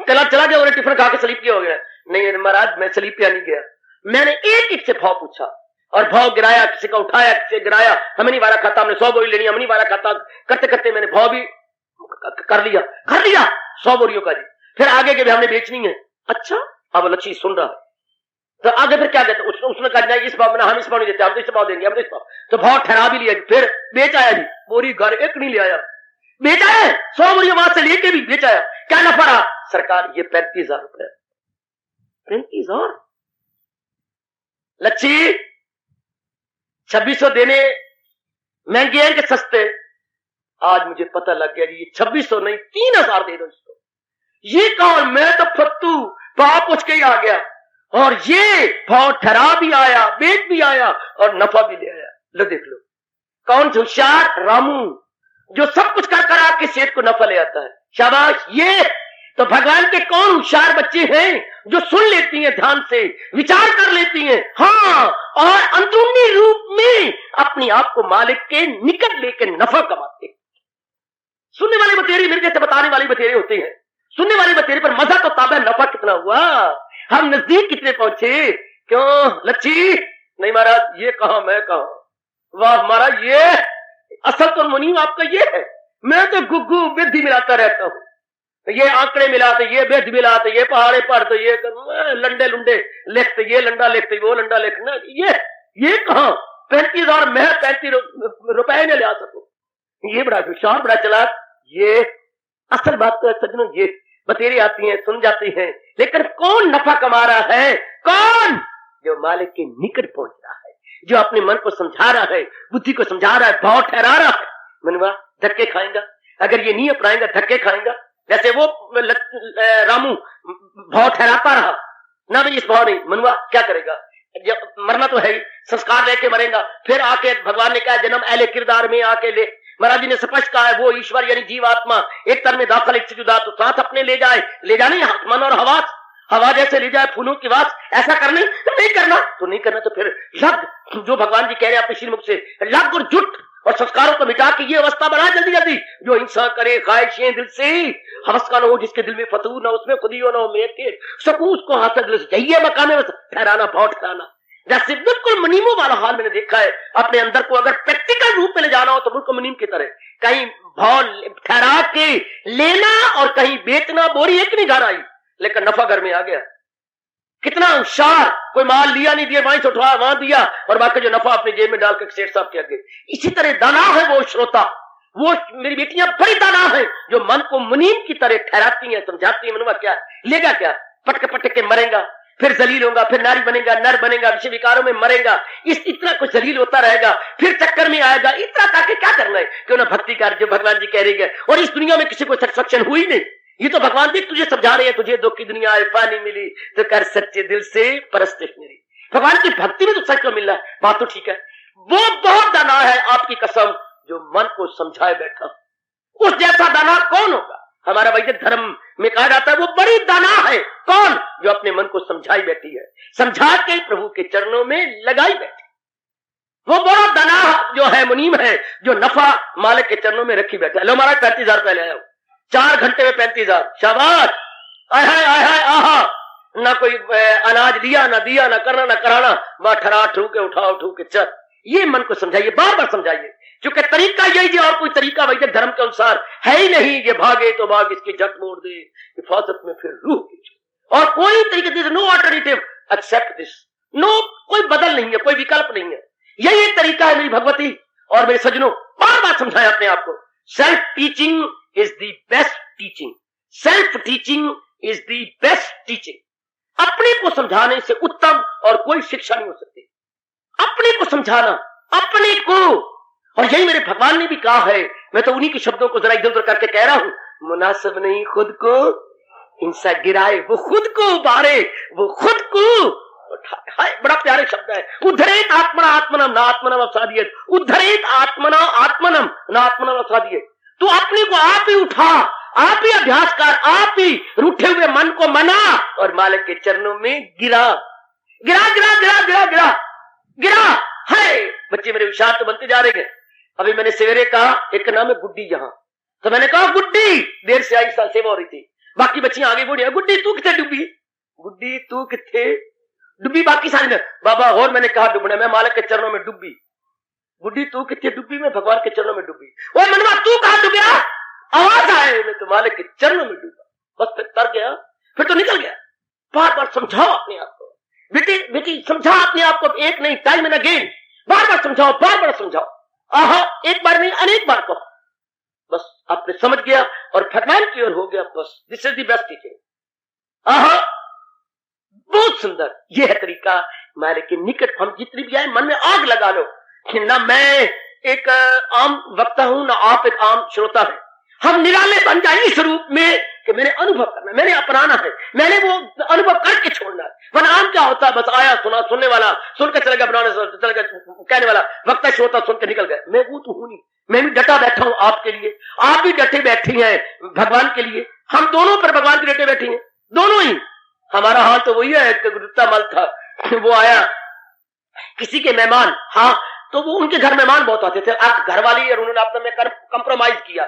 चला गया, टिफिन खा के सलीपिया हो गया। नहीं महाराज मैं सलीपिया नहीं गया, मैंने एक से भाव पूछा और भाव गिराया, किसी का उठाया, किसी गिराया। हमें नहीं वारा खाता, हमने 100 बोरी लेनी, हम नहीं वारा खाता। करते करते मैंने भाव भी कर लिया 100 बोरियों का जी। फिर आगे के भी हमने बेचनी है। अच्छा अब लच्छी सुन रहा है, तो आगे फिर क्या कहते? उसने कहा इस भाव में हम इस भाव नहीं देते, हम तो इस भाव देंगे, हम इस भाव। तो भाव ठहरा भी लिया, फिर बेच आया जी। बोरी घर एक नहीं ले आया, बेच आया 100 बोरी वहां से लेके भी बेच आया। क्या नफा रहा? सरकार ये 35,000 रुपए। 35,000 लच्छी 2600 देने महंगे हैं कि सस्ते? आज मुझे पता लग गया जी ये 2600 नहीं 3,000 दे दो इसको। ये कौन? मैं तो फत्तू भाव पूछ के ही आ गया और ये भाव ठहरा भी आया, बेच भी आया और नफा भी ले आया। लो देख लो कौन होशियार? रामू, जो सब कुछ कर कर आपके सेठ को नफा ले आता है। शाबाश। ये तो भगवान के कौन होशियार बच्चे हैं जो सुन लेती हैं, ध्यान से विचार कर लेती हैं, हाँ, और अंदरूनी रूप में अपने आप को मालिक के निकट लेकर नफा कमाते हैं। सुनने वाले बतेरे मेरे जैसे बताने वाले बतेरे होते हैं। सुनने वाले बतेरे पर मजा तो ताबा, नफा कितना हुआ, हम नजदीक कितने पहुंचे। क्यों लच्छी? नहीं महाराज ये कहा, मैं कहा। वाह महाराज, ये असल तो मुनीम आपका ये है। मैं तो गुग्गू विधि मिलाता रहता हूं, ये आंकड़े मिलाते, ये बेद मिलाते, ये पहाड़े पढ़ते, ये लंडे लुंडे लिखते, ये लंडा लिखते, वो लंडा लिखना। ये कहा 35,000 मैं 35 रुपए में ले आ सकूं? ये बड़ा होशियार, बड़ा चलाक। ये असल बात तो है सज्जनों, ये बतेरी आती हैं, सुन जाती हैं, लेकिन कौन नफा कमा रहा है? कौन? जो मालिक के निकट पहुंच रहा है, जो अपने मन को समझा रहा है, बुद्धि को समझा रहा है, भाव ठहरा रहा है। मनवा धक्के खाएगा, अगर ये नहीं अपनाएगा धक्के खाएगा। जैसे वो रामू भाव ठहराता रहा ना, भाई इस भाव नहीं, मनवा क्या करेगा? जब मरना तो है ही, संस्कार लेके मरेगा। फिर आके भगवान ने कहा जन्म अहले किरदार में आके ले। महाराज जी ने स्पष्ट कहा है वो ईश्वर यानी जीवात्मा एक तन में दाखिल एक से जुदा, तो साथ अपने ले जाए, ले जाने मन और हवा जैसे ले जाए फूलों की वास। ऐसा करने तो नहीं करना, तो नहीं करना तो फिर लग, जो भगवान जी कह रहे हैं अपने श्रीमुख से, लग और जुट और संस्कारों को मिटा के ये अवस्था बना जल्दी जल्दी जो इंसान करे ख्वाहिशें दिल से, हवस का न हो जिसके दिल में फतूर ना, उसमें खुदी हो ना हो मेरे सकूं उसको हाथ दिल से चाहिए मकाने में ठहराना, भाव ठहराना। जैसे बिल्कुल मुनीमों वाला हाल मैंने देखा है। अपने अंदर को अगर प्रैक्टिकल रूप में ले जाना हो तो बिल्कुल मुनीम की तरह, कहीं भाव ठहरा के लेना और कहीं बेचना, बोरी एक नहीं घर आई लेकिन नफा घर में आ गया। कितना होशियार, कोई माल लिया नहीं दिया, वहीं से उठा वहां दिया और बाकी जो नफा अपने जेब में डालकर सेठ साहब के आगे। इसी तरह दाना है वो श्रोता, वो मेरी बेटियां बड़ी दाना है जो मन को मुनीम की तरह ठहराती हैं, समझाती हैं। मनुआ क्या लेगा, क्या पटके पटके के मरेगा, फिर जलील होगा, फिर नारी बनेगा, नर बनेगा, विषय विकारों में मरेगा, इतना कुछ जलील होता रहेगा, फिर चक्कर में आएगा। इतना ताकि क्या करना है, क्यों ना भक्ति कर जो भगवान जी कह रही है। और इस दुनिया में किसी को सेटिस्फेक्शन हुई नहीं, ये तो भगवान जी तुझे समझा रहे हैं, तुझे दुख की दुनिया आए पानी मिली तो कर सच्चे दिल से परस्तिश मेरी। भगवान की भक्ति में तो सच को मिल रहा है, बात तो ठीक है। वो बहुत दाना है आपकी कसम जो मन को समझाए बैठा, उस जैसा दाना कौन होगा। हमारा वैदिक धर्म में कहा जाता है वो बड़ी दाना है, कौन, जो अपने मन को समझाई बैठी है, समझा के प्रभु के चरणों में लगाई बैठी। वो बड़ा दाना जो है मुनीम है, जो नफा मालिक के चरणों में रखी बैठा है। लो महाराज 35,000 पहले आया, 4 घंटे में 35,000, शाबाश, आय हाय आय हाय आहा। ना कोई अनाज लिया, ना दिया, ना करना ना कराना, वहां ठरा ठू के उठा उठू के चल। ये मन को समझाइए, बार बार समझाइए, क्योंकि तरीका यही है और कोई तरीका वैदिक धर्म के अनुसार है ही नहीं। ये भागे तो भाग, इसकी जट मोड़ दे, हिफाजत में फिर रूह की, और कोई तरीका, no alternative except this, no, कोई बदल नहीं है, कोई विकल्प नहीं है। यही एक तरीका है मेरी भगवती और मेरे सज्जनों, बार बार समझाएं अपने आप को। Self teaching is the best teaching, self teaching is the best teaching. अपने को समझाने से उत्तम और कोई शिक्षा नहीं हो सकती। अपने को समझाना, अपने को, और यही मेरे भगवान ने भी कहा है। मैं तो उन्हीं के शब्दों को जरा इधर उधर करके कह रहा हूं, मुनासिब नहीं खुद को इंसा गिराए, वो खुद को उबारे, वो खुद को उठाए। बड़ा प्यारे शब्द है, उद्धरेत आत्मना आत्मनम न आत्मनम अवसादियत, उद्धरेत आत्मना आत्मनम न आत्मनम अवसादियत। तू अपने को आप ही उठा, आप ही अभ्यास कर, आप ही रूठे हुए मन को मना और मालिक के चरणों में गिरा गिरा गिरा गिरा गिरा गिरा गिरा। है बच्चे मेरे विशाल तो बनते जा रहे हैं। अभी मैंने सवेरे कहा, एक नाम है गुड्डी यहां, तो मैंने कहा गुड्डी, देर से आई, साल सेवा हो रही थी, बाकी बच्चियां आगे बढ़ी, गुड्डी तू कितने डूबी, गुड्डी तू कितने डूबी, बाकी सारी ने बाबा, और मैंने कहा डूबना, मैं मालिक के चरणों में डूबी। गुड्डी तू कितने डूबी, मैं भगवान के चरणों में डूबी। ओ मनवा तू कहां डूब गया, आवाज आए, मैं तो मालिक के चरणों में डूबा। बस फिर तर गया, फिर तो निकल गया। बार बार समझाओ अपने आप को, बेटी बेटी समझा अपने आप को, एक नहीं, टाइम एंड अगेन, बार बार समझाओ, बार बार समझाओ। आहा, एक बार नहीं, अनेक बार कहो, बस आपने समझ गया और भगवान की ओर हो गया। बस this is the best teaching. आहा, बहुत सुंदर, ये है तरीका मालिक के निकट। हम जितनी भी आए मन में आग लगा लो कि ना मैं एक आम वक्ता हूं, ना आप एक आम श्रोता है। हम निराले बन जाए इस रूप में कि मैंने अनुभव करना, मैंने अपनाना है, मैंने वो अनुभव करके छोड़ना है। वरना आम क्या होता है, बस आया सुना, सुनने वाला सुन के चलेगा, बनाने चलेगा, कहने वाला वक्ता श्रोता सुन के निकल गए। मैं वो तो हूं नहीं, मैं भी डटा बैठा हूं आपके लिए, आप भी डटे बैठी हैं भगवान के लिए। हम दोनों पर भगवान की डटे बैठी हैं, दोनों ही। हमारा हाल तो वही है, गुरुता मल था, वो आया किसी के मेहमान, हाँ, तो वो उनके घर मेहमान बहुत आते थे, आप घर वाली, और उन्होंने आपने में कंप्रोमाइज किया,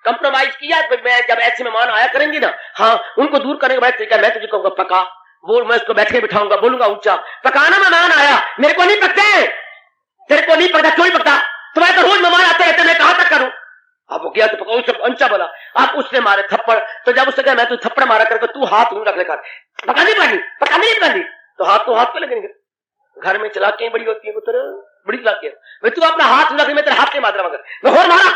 तो मैं जब ऐसे मेहमान आया करेंगे ना, हाँ, उनको दूर करने के बाद तरीका, मैं तुझे कहूंगा पका, वो मैं उसको बैठे बिठाऊंगा, बोलूंगा ऊंचा, पकाना, मेहमान आया, मेरे को नहीं पकते, तेरे को नहीं पकता, क्यों नहीं पकता, तुम्हारे तो रोज मेहमान आते रहते, मैं कहां तक करूं। अब वो गया तो पका, उससे ऊंचा बोला, आप उसने मारे थप्पड़, तो जब उससे कहा मैं तो थप्पड़ मारा करके, तू हाथ नहीं रख लेकर, पकानी पड़नी, पकानी नहीं पड़नी, तो हाथ तो हाथ पे लगेंगे। घर में चलाकियां बड़ी होती है, पुत्र बड़ी चलाकियां, मैं तू अपना हाथ रख, मैं तेरे हाथ के मारा, मगर मैं और मारा।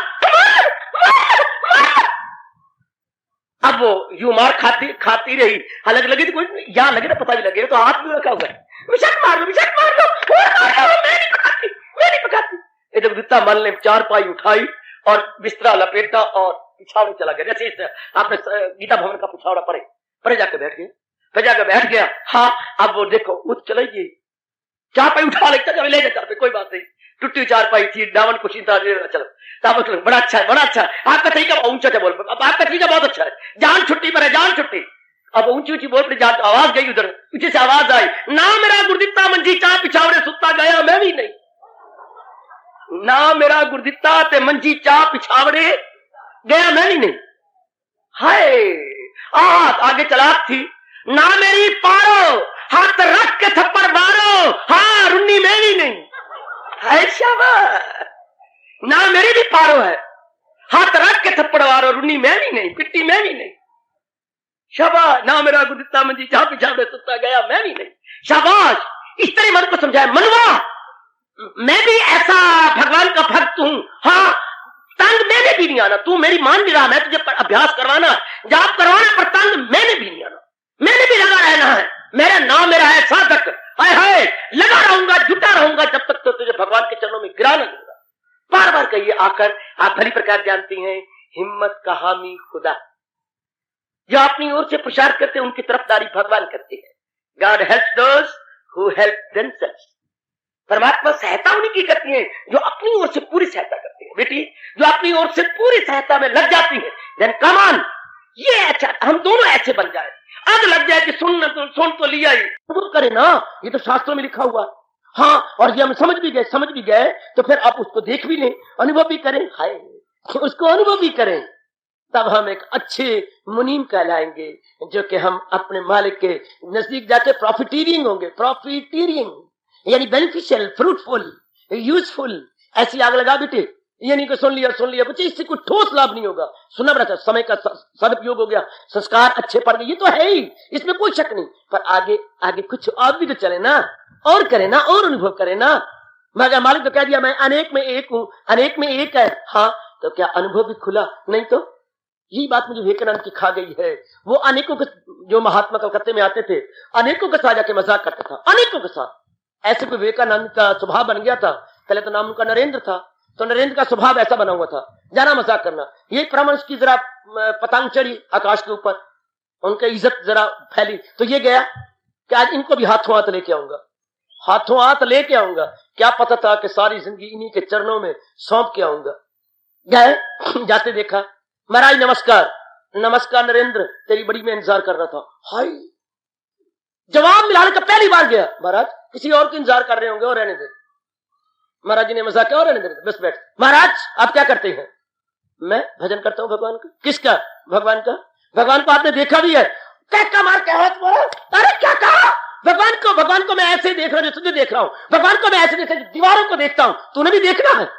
अब वो यूं मार खाती रही, अलग लगी तो कोई यहां लगे ना, पता भी लगे तो हाथ भी रखा हुआ है, विषक मार लो, मैं नहीं पकाती। इधर गुत्ता मल ने 4 पाई उठाई और बिस्तरा लपेटा और पिछाड़े चला गया, जैसे आपने गीता भवन का पिछाड़ा परे जाके बैठ गए, फिर जाकर बैठ गया। हाँ, अब वो देखो उठ चलेगी, 4 पाई उठा लेता, जब ले गया 4 पाई, कोई बात नहीं, टूटी 4 पाई थी, डावन कुछ चलो, तब बड़ा अच्छा है, बड़ा अच्छा है, आपका तरीका ऊंचा बोल, अब आपका तरीका बहुत अच्छा है, जान छुट्टी पर है, जान छुट्टी। अब ऊंची ऊंची बोल पड़ी, आवाज गई, उधर पीछे से आवाज आई, ना मेरा गुरदित्ता मंजी चा पिछावड़े सुता गया, मैं भी नहीं, ना मेरा गुरदित्ता ते मंजी चा पिछावड़े गया, मैं भी नहीं। हाय, आगे चलाक थी, ना मेरी पारो, हाथ रख के थप्पड़ मारो, हाँ रुन्नी मेरी नहीं है। शाबाश, ना मेरी भी पारो है, हाथ रख के थप्पड़ मारो, रुन्नी मैं भी नहीं, पिट्टी मैं भी नहीं। शाबाश, ना मेरा गुरुता मंजी जहां पिछाड़े सुता गया मैं भी नहीं। शाबाश, इस तरह मन को समझाए। मनवा, मैं भी ऐसा भगवान का भक्त हूं, हाँ तंग मैंने भी नहीं आना, तू मेरी मान भी रहा, मैं तुझे अभ्यास करवाना, जाप करवाना, पर तंग मैंने भी नहीं आना, मैंने भी लगा रहना है। मेरा नाम मेरा है साधक, हाय हाय लगा रहूंगा, जुटा रहूंगा जब तक तो तुझे भगवान के चरणों में गिरा न दूंगा। बार बार कहिए आकर। आप भली प्रकार जानती हैं, हिम्मत का हामी खुदा, जो अपनी ओर से प्रचार करते हैं उनकी तरफदारी भगवान करते हैं। God helps those who help themselves. परमात्मा सहायता उन्हीं की करती है जो अपनी ओर से पूरी सहायता करती है। बेटी जो अपनी ओर से पूरी सहायता में लग जाती है, देन कम ऑन, ये अच्छा, हम दोनों ऐसे बन जाए। अब लग जाए कि सुन तो लिया ही, वो करे ना, ये तो शास्त्रों में लिखा हुआ। हाँ, और ये हम समझ भी गए तो फिर आप उसको देख भी लें, अनुभव भी करें, हाय उसको अनुभव भी करें, तब हम एक अच्छे मुनीम कहलाएंगे, जो कि हम अपने मालिक के नजदीक जाके प्रॉफिटेरियंग होंगे। प्रॉफिटेरियंग यानी बेनिफिशियल, फ्रूटफुल, यूजफुल। ऐसी आग लगा बेटे, ये नहीं कि सुन लिया बच्चे, इससे कोई ठोस लाभ नहीं होगा। सुना बड़ा था, समय का सदुपयोग हो गया, संस्कार अच्छे पड़ गए, ये तो है ही, इसमें कोई शक नहीं। पर आगे कुछ और भी तो चले ना, और करे ना, और अनुभव करे ना। मगर मालिक तो कह दिया मैं अनेक में एक हूं, अनेक में एक है, हाँ तो क्या अनुभव भी खुला? नहीं तो यही बात मुझे विवेकानंद की खा गई है। वो अनेकों के, जो महात्मा कलकत्ते में आते थे, अनेकों के साथ जाके मजाक करता था, अनेकों के साथ। ऐसे कोई विवेकानंद का स्वभाव बन गया था। पहले तो नाम उनका नरेंद्र था, तो नरेंद्र का स्वभाव ऐसा बना हुआ था, जाना मजाक करना। ये परमहंस की जरा पतंग चढ़ी आकाश के ऊपर, उनकी इज्जत जरा फैली, तो ये गया कि आज इनको भी हाथों हाथ लेके आऊंगा, हाथों हाथ लेके आऊंगा। क्या पता था कि सारी जिंदगी इन्हीं के चरणों में सौंप के आऊंगा। गए, जाते देखा, महाराज नमस्कार। नमस्कार नरेंद्र, तेरी बड़ी मैं इंतजार कर रहा था। हाय, जवाब मिलाने का पहली बार गया। महाराज किसी और की इंतजार कर रहे होंगे, और रहने दे। महाराज जी ने मजाक किया, और रहने दे, बस बैठ। महाराज आप क्या करते हैं? मैं भजन करता हूं भगवान का। किसका? भगवान का। भगवान को आपने देखा भी है? क्या मार क्या हाथ बोला? अरे क्या कहा? भगवान को मैं ऐसे देख रहा हूं, तुझे देख रहा हूं। भगवान को मैं ऐसे देख रहा हूं, दीवारों को देखता हूं, तूने भी देखना है।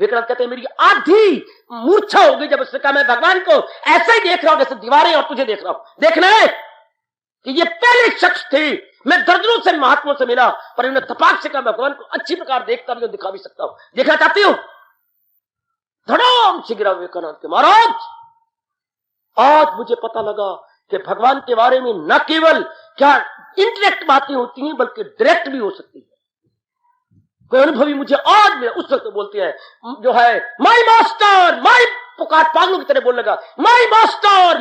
विक्रांत कहते हैं मेरी आधी मूर्छा हो गई जब उसने कहा मैं भगवान को ऐसा ही देख रहा हूं जैसे दीवारें और तुझे देख रहा हूं। देखना है कि ये पहले शख्स थे, मैं दर्जनों से महात्माओं से मिला, पर इन्होंने तपाक से कहा भगवान को अच्छी प्रकार देखता भी और दिखा भी सकता हूं। देखना चाहती हूं? धड़ाम से गिरा विवेकानंद के। महाराज आज मुझे पता लगा कि भगवान के बारे में न केवल क्या इंटरेक्ट बातें होती हैं, बल्कि डायरेक्ट भी हो सकती है। कोई अनुभवी मुझे आज में उस वक्त बोलते हैं, जो है माई मास्टर, माई पुकार पागलों की तरह बोलने लगा, माई मास्टर,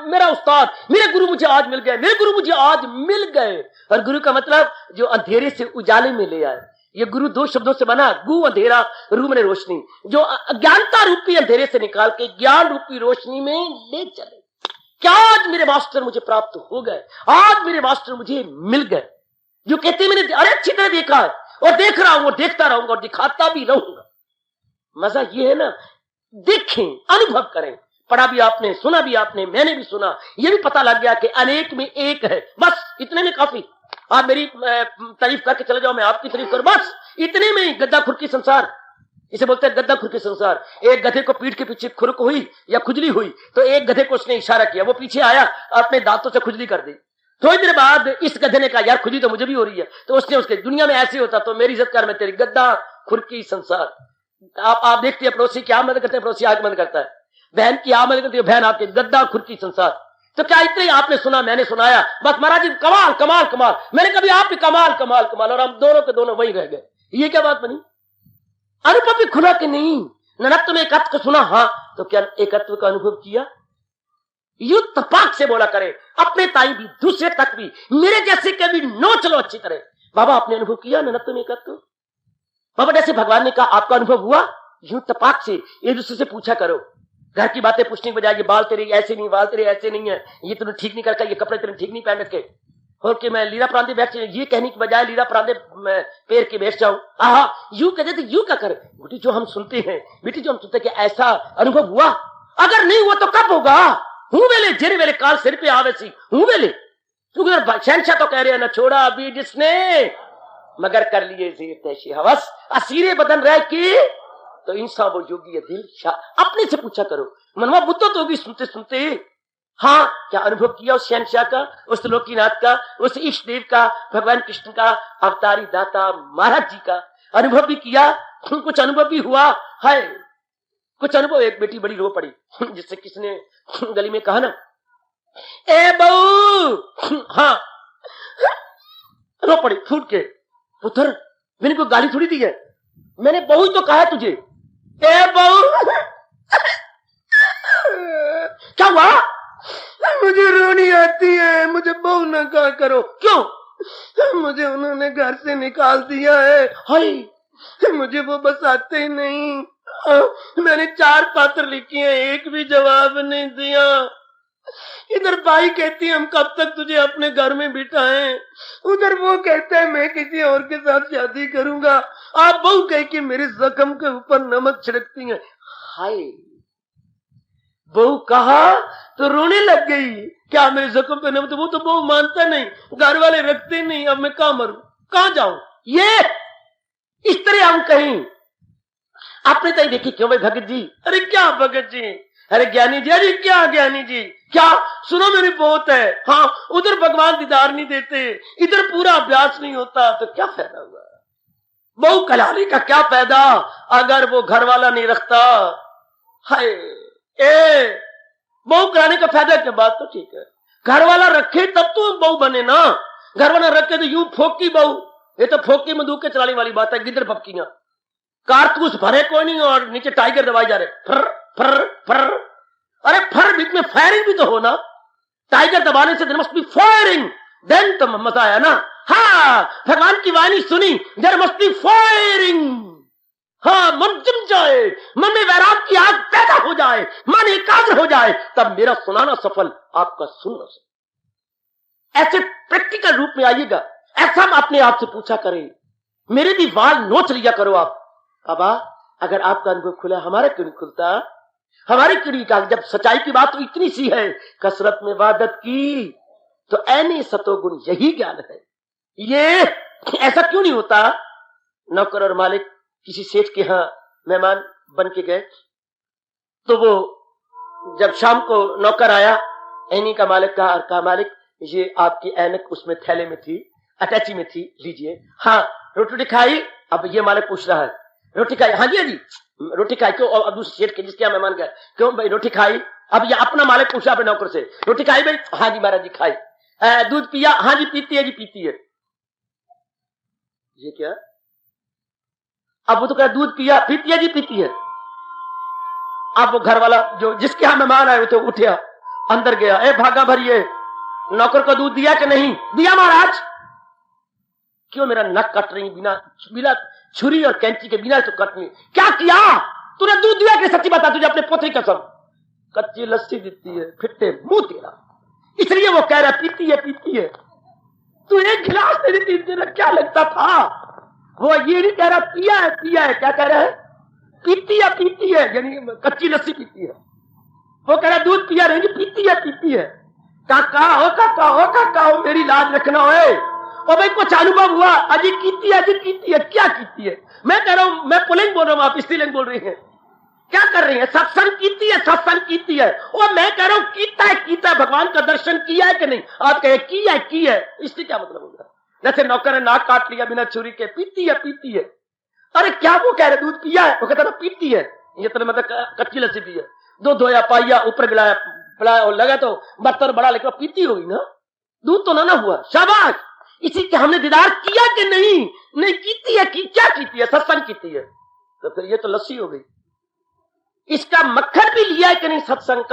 मेरा उस्ताद, मेरे गुरु मुझे आज मिल गए, मेरे गुरु मुझे आज मिल गए। और गुरु का मतलब जो अंधेरे से उजाले में ले आए। ये गुरु दो शब्दों से बना, गु अंधेरा, रू में रोशनी, जो अज्ञानता रूपी अंधेरे से निकाल के ज्ञान रूपी रोशनी में ले चले। क्या आज मेरे मास्टर मुझे प्राप्त हो गए, आज मेरे मास्टर मुझे मिल गए। जो कहते मैंने अरे अच्छी तरह देखा है और देख रहा हूं और देखता रहूंगा और दिखाता भी रहूंगा। मजा ये है ना, देखें, अनुभव करें। पढ़ा भी आपने, सुना भी आपने, मैंने भी सुना, ये भी पता लग गया कि अनेक में एक है। बस इतने में काफी। आप मेरी तारीफ करके चले जाओ, मैं आपकी तारीफ करूं, बस इतने में ही। गद्दा खुरकी संसार, इसे बोलते हैं गद्दा खुरकी संसार। एक गधे को पीठ के पीछे खुरक हुई या खुजली हुई, तो एक गधे को उसने इशारा किया, वो पीछे आया, अपने दांतों से खुजली कर दी। थोड़ी देर बाद इस गधे ने कहा यार खुजली तो मुझे भी हो रही है, तो उसने उसके दुनिया में ऐसे होता तो मेरी इज्जत कर, मैं तेरी। गद्दा खुरकी संसार। आप देखते हैं पड़ोसी की आमद करते हैं, पड़ोसी आगमन करता है। बहन की आमद करती है, बहन आपके। गद्दा खुरकी संसार। तो क्या इतने ही आपने सुना, मैंने सुनाया, बस महाराज जी कमाल कमाल कमाल, मैंने कभी आप भी कमाल कमाल कमाल, और हम दोनों के दोनों वही रह गए। ये क्या बात बनी? अनुभव भी खुला कि नहीं? ननत्व में एकत्व को सुना, हाँ, तो क्या एकत्व का अनुभव किया? युद्ध तपाक से बोला करे, अपने ताई भी, दूसरे तक भी, मेरे जैसे के भी नोच लो अच्छी तरह। बाबा आपने अनुभव किया ननत्व में एकत्व? बाबा जैसे भगवान ने कहा आपका अनुभव हुआ? यूं तपाक से एक दूसरे से पूछा करो। घर की बातें पूछने के बजाय ये बाल तेरे ऐसे नहीं, बाल तेरे ऐसे नहीं है, ये तूने ठीक नहीं करता, ये कपड़े तूने ठीक नहीं पहन रखे, और कि मैं लीरा प्रांते बैठ, ये कहने के बजाय लीरा प्रांते पैर के बैठ जाऊं। आहा, यूं कहते थे, यूं क्या कर। बेटी जो हम सुनते हैं, बेटी जो हम सुनते हैं कि ऐसा अनुभव हुआ, अगर नहीं हुआ तो कब होगा? हूं वेले जेरे वेले काल सिर पे आवे सी, हूं वेले क्योंकि शहनशाह तो कह रहे हैं ना छोड़ा अभी जिसने मगर कर लिए ज़ेर तैशी हवस असीरे बदन रह के। तो इंसान वो योगी है दिल शाह। अपने से पूछा करो मनवा बुद्ध तो भी सुनते सुनते हाँ क्या अनुभव किया उस शहनशाह का, उस त्रिलोकीनाथ का, उस इष्ट देव का, भगवान कृष्ण का, अवतारी दाता महाराज जी का अनुभव भी किया। कुछ अनुभव भी हुआ है, कुछ अनुभव। एक बेटी बड़ी रो पड़ी जिससे किसने गली में कहा ना ए बहू, हाँ रो पड़ी फूट के, पुत्र मैंने कोई गाली थोड़ी दी है, मैंने बहू तो कहा है तुझे। ए बहू क्या हुआ? मुझे रोनी आती है, मुझे बहू ना कहा करो। क्यों? मुझे उन्होंने घर से निकाल दिया है। हाय मुझे वो बस आते ही नहीं। मैंने 4 पत्र लिखे हैं, एक भी जवाब नहीं दिया। इधर भाई कहती है हम कब तक तुझे अपने घर में बिठाएं, उधर वो कहता है मैं किसी और के साथ शादी करूंगा। आप बहू कह के मेरे जख्म के ऊपर नमक छिड़कती हैं। हाय बहू कहा तो रोने लग गई, क्या मेरे जख्म पे नमक? वो तो बहू मानता नहीं, घर वाले रखते नहीं, अब मैं कहां मरूं, कहां जाऊं? ये इस तरह हम कहीं आपने तो देखी क्यों भाई भगत जी? अरे क्या भगत जी, अरे ज्ञानी जी, अरे क्या ज्ञानी जी, क्या सुनो मेरी बहुत है। हाँ उधर भगवान दीदार नहीं देते, इधर पूरा अभ्यास नहीं होता, तो क्या फायदा हुआ? बहू कहलाने का क्या फायदा अगर वो घर वाला नहीं रखता? हाय बहू कराने का फायदा क्या? बात तो ठीक है, घर वाला रखे तब तो बहू बने ना, घर वाला रखे तो यूं फोकी बहू। ये तो फोकी में दूध के चलाने वाली बात है, गिद्दर पपकियां, कारतूस भरे कोई नहीं और नीचे टाइगर दबाई जा रहे फर फर फर। अरे फर बीच में फायरिंग भी तो हो ना, टाइगर दबाने से there must be firing, then तो मजा आया ना। हाँ भगवान की वाणी सुनी, देयर मस्ट बी फायरिंग। हाँ मन जम जाए, मन में वैराग की आग पैदा हो जाए, मन एकाग्र हो जाए, तब मेरा सुनाना सफल, आपका सुनना सफल। ऐसे प्रैक्टिकल रूप में आइएगा, ऐसा हम अपने आप से पूछा करें। मेरे भी वाल नोच लिया करो आप, बाबा अगर आपका अनुभव खुला हमारा क्यों नहीं खुलता? हमारी क्यों नहीं कहा? जब सच्चाई की बात तो इतनी सी है, कसरत में वादत की तो ऐनी सतोगुण यही ज्ञान है। ये ऐसा क्यों नहीं होता? नौकर और मालिक किसी सेठ के यहाँ मेहमान बन के गए, तो वो जब शाम को नौकर आया, ऐनी का मालिक कहा मालिक ये आपकी ऐनक उसमें थैले में थी, अटैची में थी, लीजिए। हाँ रोटी खाई? अब ये मालिक पूछ रहा है रोटी खाई? हाँ जी रोटी खाई। क्यों? अब दूसरे सेठ के जिसके यहाँ मेहमान गए, क्यों भाई रोटी खाई? अब ये अपना मालिक पूछा अपने नौकर से, रोटी खाई भाई? हाँ जी महाराज जी खाई। दूध पिया? हाँ जी पीती है जी पीती है। ये क्या? अब वो तो कहा दूध पिया, पीती है जी पीती है। अब वो घर वाला जो जिसके यहाँ मेहमान आए वो तो उठा, अंदर गया, ए भागा भरिए, नौकर को दूध दिया कि नहीं? दिया महाराज। क्यों मेरा नक कट रही बिना छुरी और कैंची के बिना तो कट नहीं? क्या किया तूने? दूध दिया कि? सच्ची बता, तुझे अपने पोते कसम। कच्ची लस्सी देती है, फिट्टे मुंह तेरा, इसलिए वो कह रहा पीती है। तू एक गिलास नहीं देती, तेरा क्या लगता था? वो ये नहीं कह रहा पिया है, क्या कह रहा है? पीती है, यानी कच्ची लस्सी पीती है। वो कह रहा दूध पिया नहीं, पीती है। काका हो मेरी लाज रखना है। और भाई कुछ अनुभव हुआ? अजी कीती है। क्या कीती है? मैं कह रहा हूं, मैं पुलिंग बोल रहा हूं, आप स्त्रीलिंग बोल रही हैं। क्या कर रही है? सत्संग कीती है। और मैं कह रहा हूं कीता है। भगवान का दर्शन किया है कि नहीं? आप कहे की है, इससे क्या मतलब होगा? जैसे नौकर ने नाक काट लिया बिना छुरी के, पीती है। अरे क्या वो कह रहे दूध पिया है? वो कहता था पीती है, ये तो मतलब कच्ची लस्सी पी है। दूध धोया, पाया, ऊपर पिलाया और लगा तो बर्तन बड़ा, लेकिन पीती होगी ना, दूध तो ना हुआ। शाबाश, इसी के हमने दीदार किया कि नहीं? नहीं कीती है। क्या कीती है? सत्संग कीती है। तो फिर ये तो लस्सी हो गई। इसका मक्खन भी लिया है कि नहीं? सत्संग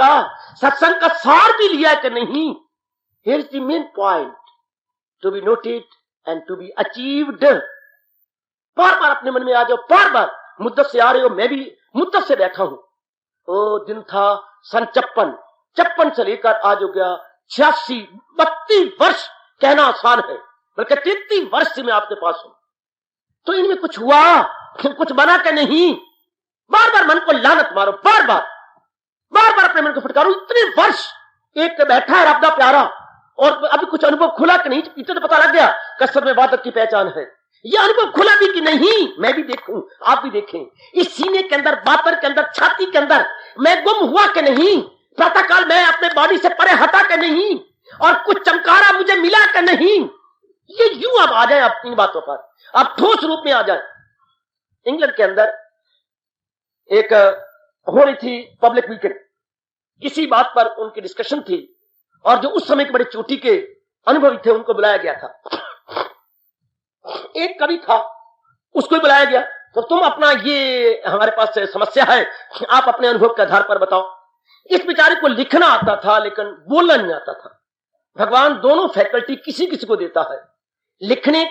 का सार भी लिया है कि नहीं? Here is the main point, to be noted and to be achieved. बार बार अपने मन में आ जाओ, बार बार मुद्दत से आ रहे हो, मैं भी मुद्दत से बैठा हूं। ओ दिन था सन 56 से लेकर आज हो गया 86, 32 वर्ष। कहना आसान है, बल्कि 33 वर्ष से मैं आपके पास हूं। तो इनमें कुछ हुआ, कुछ बना के नहीं? बार बार मन को लानत मारो, बार बार अपने मन को फटकारो। इतने वर्ष एक बैठा है अपना प्यारा, और अभी कुछ अनुभव खुला कि नहीं, इतना तो पता लग गया कसरत में इबादत की पहचान है। ये अनुभव खुला भी कि नहीं, मैं भी देखूं, आप भी देखें। इस सीने के अंदर, बातर के अंदर, छाती के अंदर मैं गुम हुआ कि नहीं, प्रातःकाल मैं अपने बॉडी से परे हटा के नहीं, और कुछ चमकारा मुझे मिला कि नहीं। ये यूं अब आ जाए आप इन बातों पर, आप ठोस रूप में आ जाए। इंग्लैंड के अंदर एक हो रही थी पब्लिक वीकेंड, किसी बात पर उनकी डिस्कशन थी, और जो उस समय के बड़े चोटी के अनुभवी थे उनको बुलाया गया था। एक कवि था, उसको ही बुलाया गया, तो तुम अपना ये हमारे पास समस्या है, आप अपने अनुभव के आधार पर बताओ। इस बेचारे को लिखना आता था लेकिन बोलना नहीं आता था। भगवान दोनों फैकल्टी किसी किसी को देता है, लिखने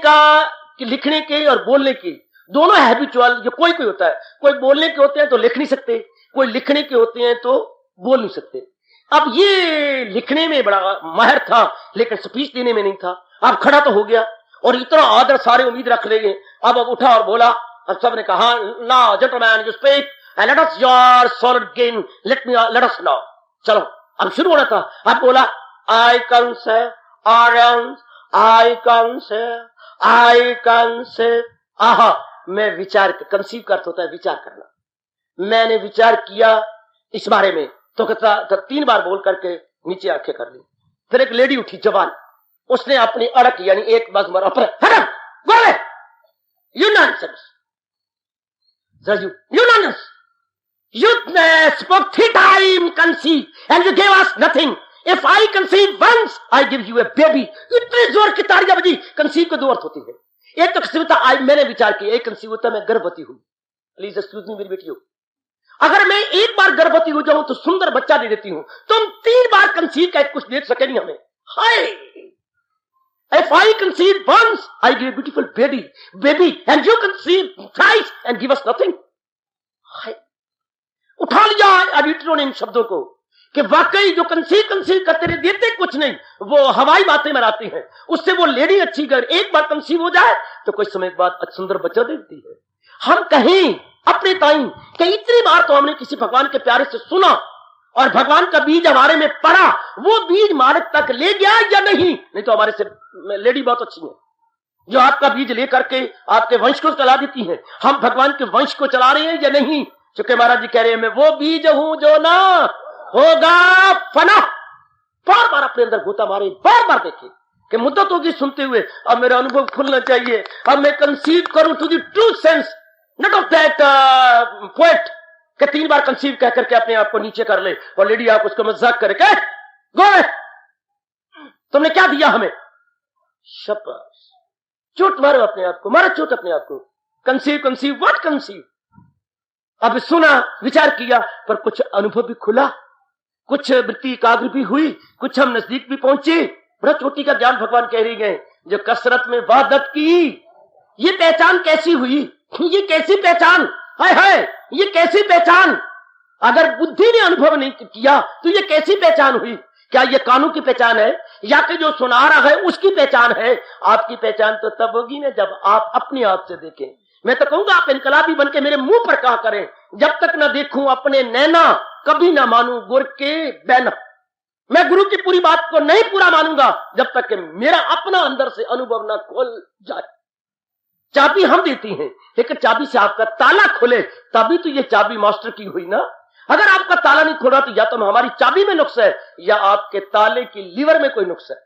के और बोलने की, दोनों हैबिचुअल। जो कोई कोई होता है, कोई बोलने के होते हैं तो लिख नहीं सकते, कोई लिखने के होते हैं तो बोल नहीं सकते। अब ये लिखने में बड़ा माहिर था लेकिन स्पीच देने में नहीं था। अब खड़ा तो हो गया और इतना आदर, सारे उम्मीद रख लेंगे। अब उठा और बोला, और सबने कहा now gentleman you speak and let us your solid gain, let us now. चलो अब शुरू होना था। अब बोला I can say orange, I can say आहा, मैं विचार, कंसीव का अर्थ होता है विचार करना। मैंने विचार किया इस बारे में, तो 3 बार बोल करके नीचे आंखें कर ली। फिर एक लेडी उठी जवान, उसने अपनी अड़क यानी एक बस मरा पर you nonsense, you nonsense, you spoke 3 times conceive and you gave us nothing. If I conceive once, I give you a baby. इतने जोर की तालियां बजी। कंसीव के 2 अर्थ होते हैं, एक तो कंसीव होता है मैंने विचार किया, एक कंसीव होता है मैं गर्भवती हूं। प्लीज एक्सक्यूज मी मेरी बेटियों, अगर मैं एक बार गर्भवती हो जाऊं तो सुंदर बच्चा दे देती हूं, तुम 3 बार कंसीव का कुछ दे सके नहीं हमें। हाय, if I conceive once, I give a beautiful baby and you conceive thrice and give us nothing. हाय, उठा लिया एडिटरों ने इन शब्दों को कि वाकई जो कंसीव करते रहे देते कुछ नहीं, वो हवाई बातें मराती हैं। उससे वो लेडी अच्छी कर, एक बार कंसीव हो जाए तो कुछ समय बाद सुंदर बच्चा देती है। हम कहें अपने टाइम कि इतनी बार तो हमने किसी भगवान के प्यारे से सुना और भगवान का बीज हमारे में पड़ा, वो बीज हमारे तक ले गया या नहीं तो हमारे से लेडी बहुत अच्छी है जो आपका बीज लेकर के आपके वंश को चला देती है। हम भगवान के वंश को चला रहे हैं या नहीं? चूंकि महाराज जी कह रहे हैं मैं वो बीज हूं जो ना होगा फना। बार बार अपने अंदर गोता मारे, बार बार देखे कि मुद्दत होगी सुनते हुए, अब मेरा अनुभव खुलना चाहिए, अब मैं कंसीव करूं to the true sense, not of that poet कि 3 बार कंसीव कह करके अपने आप को नीचे कर ले और लेडी आप उसको मजाक करके गो, तुमने क्या दिया हमें? शाबाश, चोट मारो अपने आप को, मारो चोट अपने आप को। Conceive what conceive? अब सुना, विचार किया, पर कुछ अनुभव भी खुला, कुछ वृत्ति एकाग्र भी हुई, कुछ हम नजदीक भी पहुंचे। बड़ा चोटी का ज्ञान भगवान कह रही गए, जो कसरत में वादत की। ये पहचान कैसी हुई? ये कैसी पहचान? हाय हाय, ये कैसी पहचान? अगर बुद्धि ने अनुभव नहीं किया तो ये कैसी पहचान हुई? क्या ये कानून की पहचान है या कि जो सुना रहा है उसकी पहचान है? आपकी पहचान तो तब होगी ना जब आप अपने आप से देखें। मैं तो कहूंगा आप इनकलाबी बन के मेरे मुंह पर कहा करें, जब तक ना देखूं अपने नैना कभी ना मानूं गुर के बैना। मैं गुरु की पूरी बात को नहीं पूरा मानूंगा जब तक कि मेरा अपना अंदर से अनुभव ना खोल जाए। चाबी हम देती हैं, लेकिन चाबी से आपका ताला खोले तभी तो ये चाबी मास्टर की हुई ना। अगर आपका ताला नहीं खोला तो या तो हमारी चाबी में नुक्स है या आपके ताले की लीवर में कोई नुक्स है।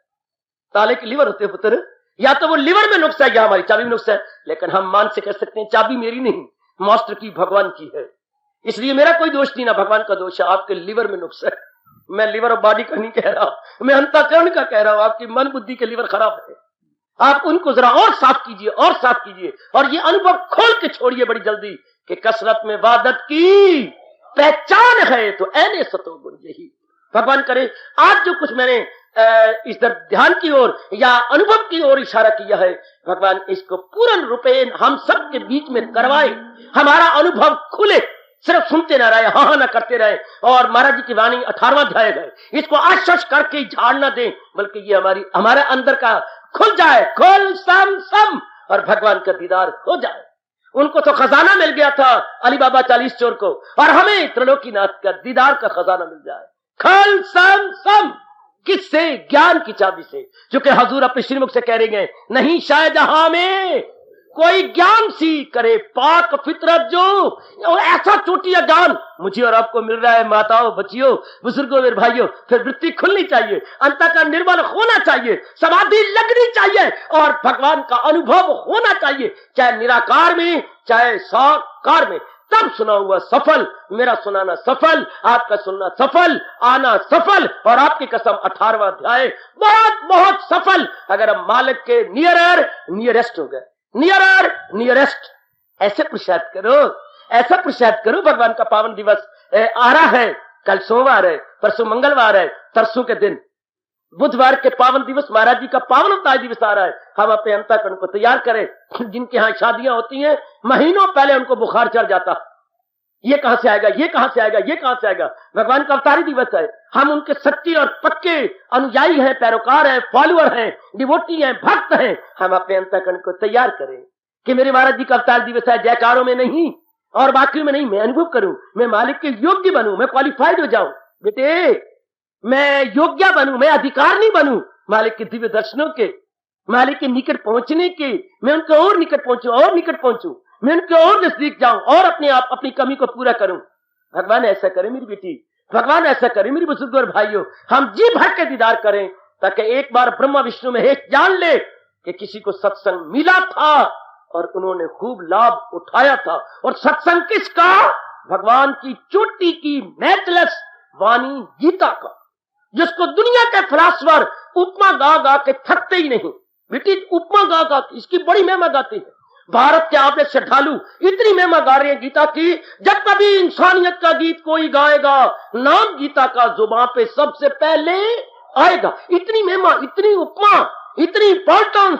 ताले की लीवर होते हैं पुत्र, या तो वो लीवर में नुक्स है या हमारी चाबी में नुक्स है। लेकिन हम मान से कह सकते हैं चाबी मेरी नहीं, मास्टर की, भगवान की है। इसलिए मेरा कोई दोष नहीं, ना भगवान का दोष है। आपके लीवर में नुक्स है। मैं लीवर और बॉडी का नहीं कह रहा, मैं अंतःकरण का कह रहा हूं। आपकी मन बुद्धि के लीवर खराब है, आप उनको जरा और साफ कीजिए और साफ कीजिए, और ये अनुभव खोल के छोड़िए बड़ी जल्दी कि कसरत में वादत की पहचान है तो ऐने सतोगुण यही। भगवान करे आज जो कुछ मैंने इस ध्यान की ओर या अनुभव की ओर इशारा किया है, भगवान इसको पूर्ण रूपे हम सब के बीच में करवाए, हमारा अनुभव खुले, सिर्फ सुनते ना रहे, हाँ ना करते रहे। और महाराज जी की वाणी 18वां अध्याय है, इसको आश्वस्त करके झाड़ ना दें, बल्कि ये हमारे अंदर का खुल जाए, खुल सम और भगवान का दीदार हो जाए। उनको तो खजाना मिल गया था अली बाबा 40 चोर को, और हमें त्रिलोकीनाथ का दीदार का खजाना मिल जाए। खुल सम किससे? ज्ञान की चाबी से। क्योंकि हजूर अपने श्रीमुख से कह रहे हैं, नहीं शायद जहां में कोई ज्ञान सी करे पाक फितरत जो, और ऐसा चोटिया ज्ञान मुझे और आपको मिल रहा है। माताओं, बच्चियों, बुजुर्गों, मेरे भाइयों, फिर वृत्ति खुलनी चाहिए, अंतःकरण निर्मल होना चाहिए, समाधि लगनी चाहिए और भगवान का अनुभव होना चाहिए, चाहे निराकार में चाहे साकार में। तब सुना हुआ सफल, मेरा सुनाना सफल, आपका सुनना सफल, आना सफल, और आपकी कसम 18वां अध्याय बहुत बहुत सफल। अगर हम मालिक के नियरेस्ट हो गए, नियरेस्ट, ऐसे पुरुषार्थ करो, ऐसा पुरुषार्थ करो। भगवान का पावन दिवस आ रहा है, कल सोमवार है, परसों मंगलवार है, तरसों के दिन बुधवार के पावन दिवस महाराज जी का पावन अवतार दिवस आ रहा है। हम अपने अंतःकरण को तैयार करें। जिनके यहाँ शादियां होती हैं, महीनों पहले उनको बुखार चढ़ जाता, ये कहां से आएगा, ये कहां से आएगा, ये कहां से आएगा। भगवान का अवतारी दिवस है, हम उनके सच्चे और पक्के अनुयायी हैं, पैरोकार हैं, फॉलोअर हैं, डिवोटी हैं, भक्त हैं। हम अपने अंतःकरण को तैयार करें कि मेरे महाराज जी का अवतार दिवस है, जयकारों में नहीं और बाकी में नहीं, मैं अनुभव करूं, मैं मालिक के योग्य बनूं, मैं क्वालिफाइड हो जाऊं। बेटे, मैं योग्य बनूं, मैं अधिकार नहीं बनूं मालिक के दिव्य दर्शनों के, मालिक के निकट पहुंचने के। मैं उनके और निकट पहुंचूं, और निकट पहुंचूं, मैं उनके और नजदीक जाऊं और अपने आप अपनी कमी को पूरा करूं। भगवान ऐसा करे मेरी बेटी, भगवान ऐसा करे मेरी बुजुर्ग और भाइयों। हम जी भर के दीदार करें ताकि एक बार ब्रह्मा विष्णु में एक जान ले कि किसी को सत्संग मिला था और उन्होंने खूब लाभ उठाया था। और सत्संग किसका? भगवान की चोटी की मैचलेस वाणी गीता का, जिसको दुनिया के फिलासफर उपमा गा गा के थकते ही नहीं। बेटी, उपमा गा गा इसकी बड़ी महिमा गाती है। भारत के आपने श्रद्धालु इतनी महिमा गा रहे हैं गीता की, जब कभी इंसानियत का गीत कोई गाएगा, नाम गीता का जुबान पे सबसे पहले आएगा। इतनी महिमा, इतनी उपमा, इतनी इंपॉर्टेंस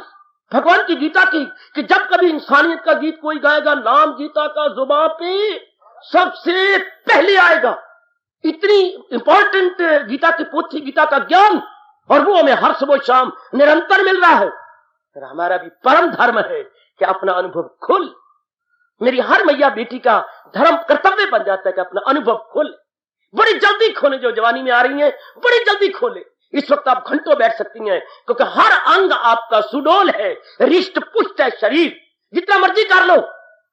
भगवान की गीता की कि जब कभी इंसानियत का गीत कोई गाएगा, नाम गीता का जुबान पे सबसे पहले आएगा। इतनी इंपॉर्टेंट गीता की पोथी, गीता का ज्ञान, और वो हमें हर सुबह शाम निरंतर मिल रहा है। फिर हमारा भी परम धर्म है कि अपना अनुभव खोल। मेरी हर मैया बेटी का धर्म कर्तव्य बन जाता है कि अपना अनुभव खोल। बड़ी जल्दी खोले, जो जवानी में आ रही हैं बड़ी जल्दी खोले। इस वक्त आप घंटों बैठ सकती हैं क्योंकि हर अंग आपका सुडोल है, रिष्ट पुष्ट है शरीर। जितना मर्जी कर लो,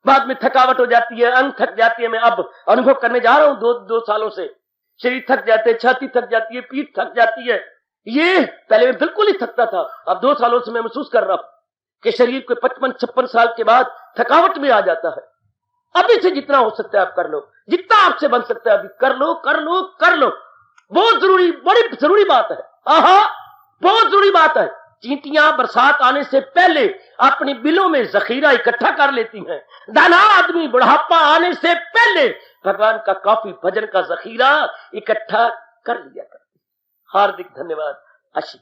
बाद में थकावट हो जाती है, अंग थक जाती है। मैं अब अनुभव करने जा रहा हूं दो सालों से, शरीर थक जाते हैं, छाती थक जाती है, पीठ थक जाती है। ये पहले मैं बिल्कुल ही थकता था, अब 2 सालों से मैं महसूस कर रहा हूं कि शरीर को 55-56 साल के बाद थकावट में आ जाता है। अभी से जितना हो सकता है आप कर लो, जितना आपसे बन सकता है अभी कर लो, कर लो, कर लो। बहुत जरूरी, बड़ी जरूरी बात है। आहा, बहुत जरूरी बात है। चींटियां बरसात आने से पहले अपनी बिलों में जखीरा इकट्ठा कर लेती हैं। दाना आदमी बुढ़ापा आने से पहले भगवान का काफी भजन का जखीरा इकट्ठा कर लिया करते। हार्दिक धन्यवाद। आशीष।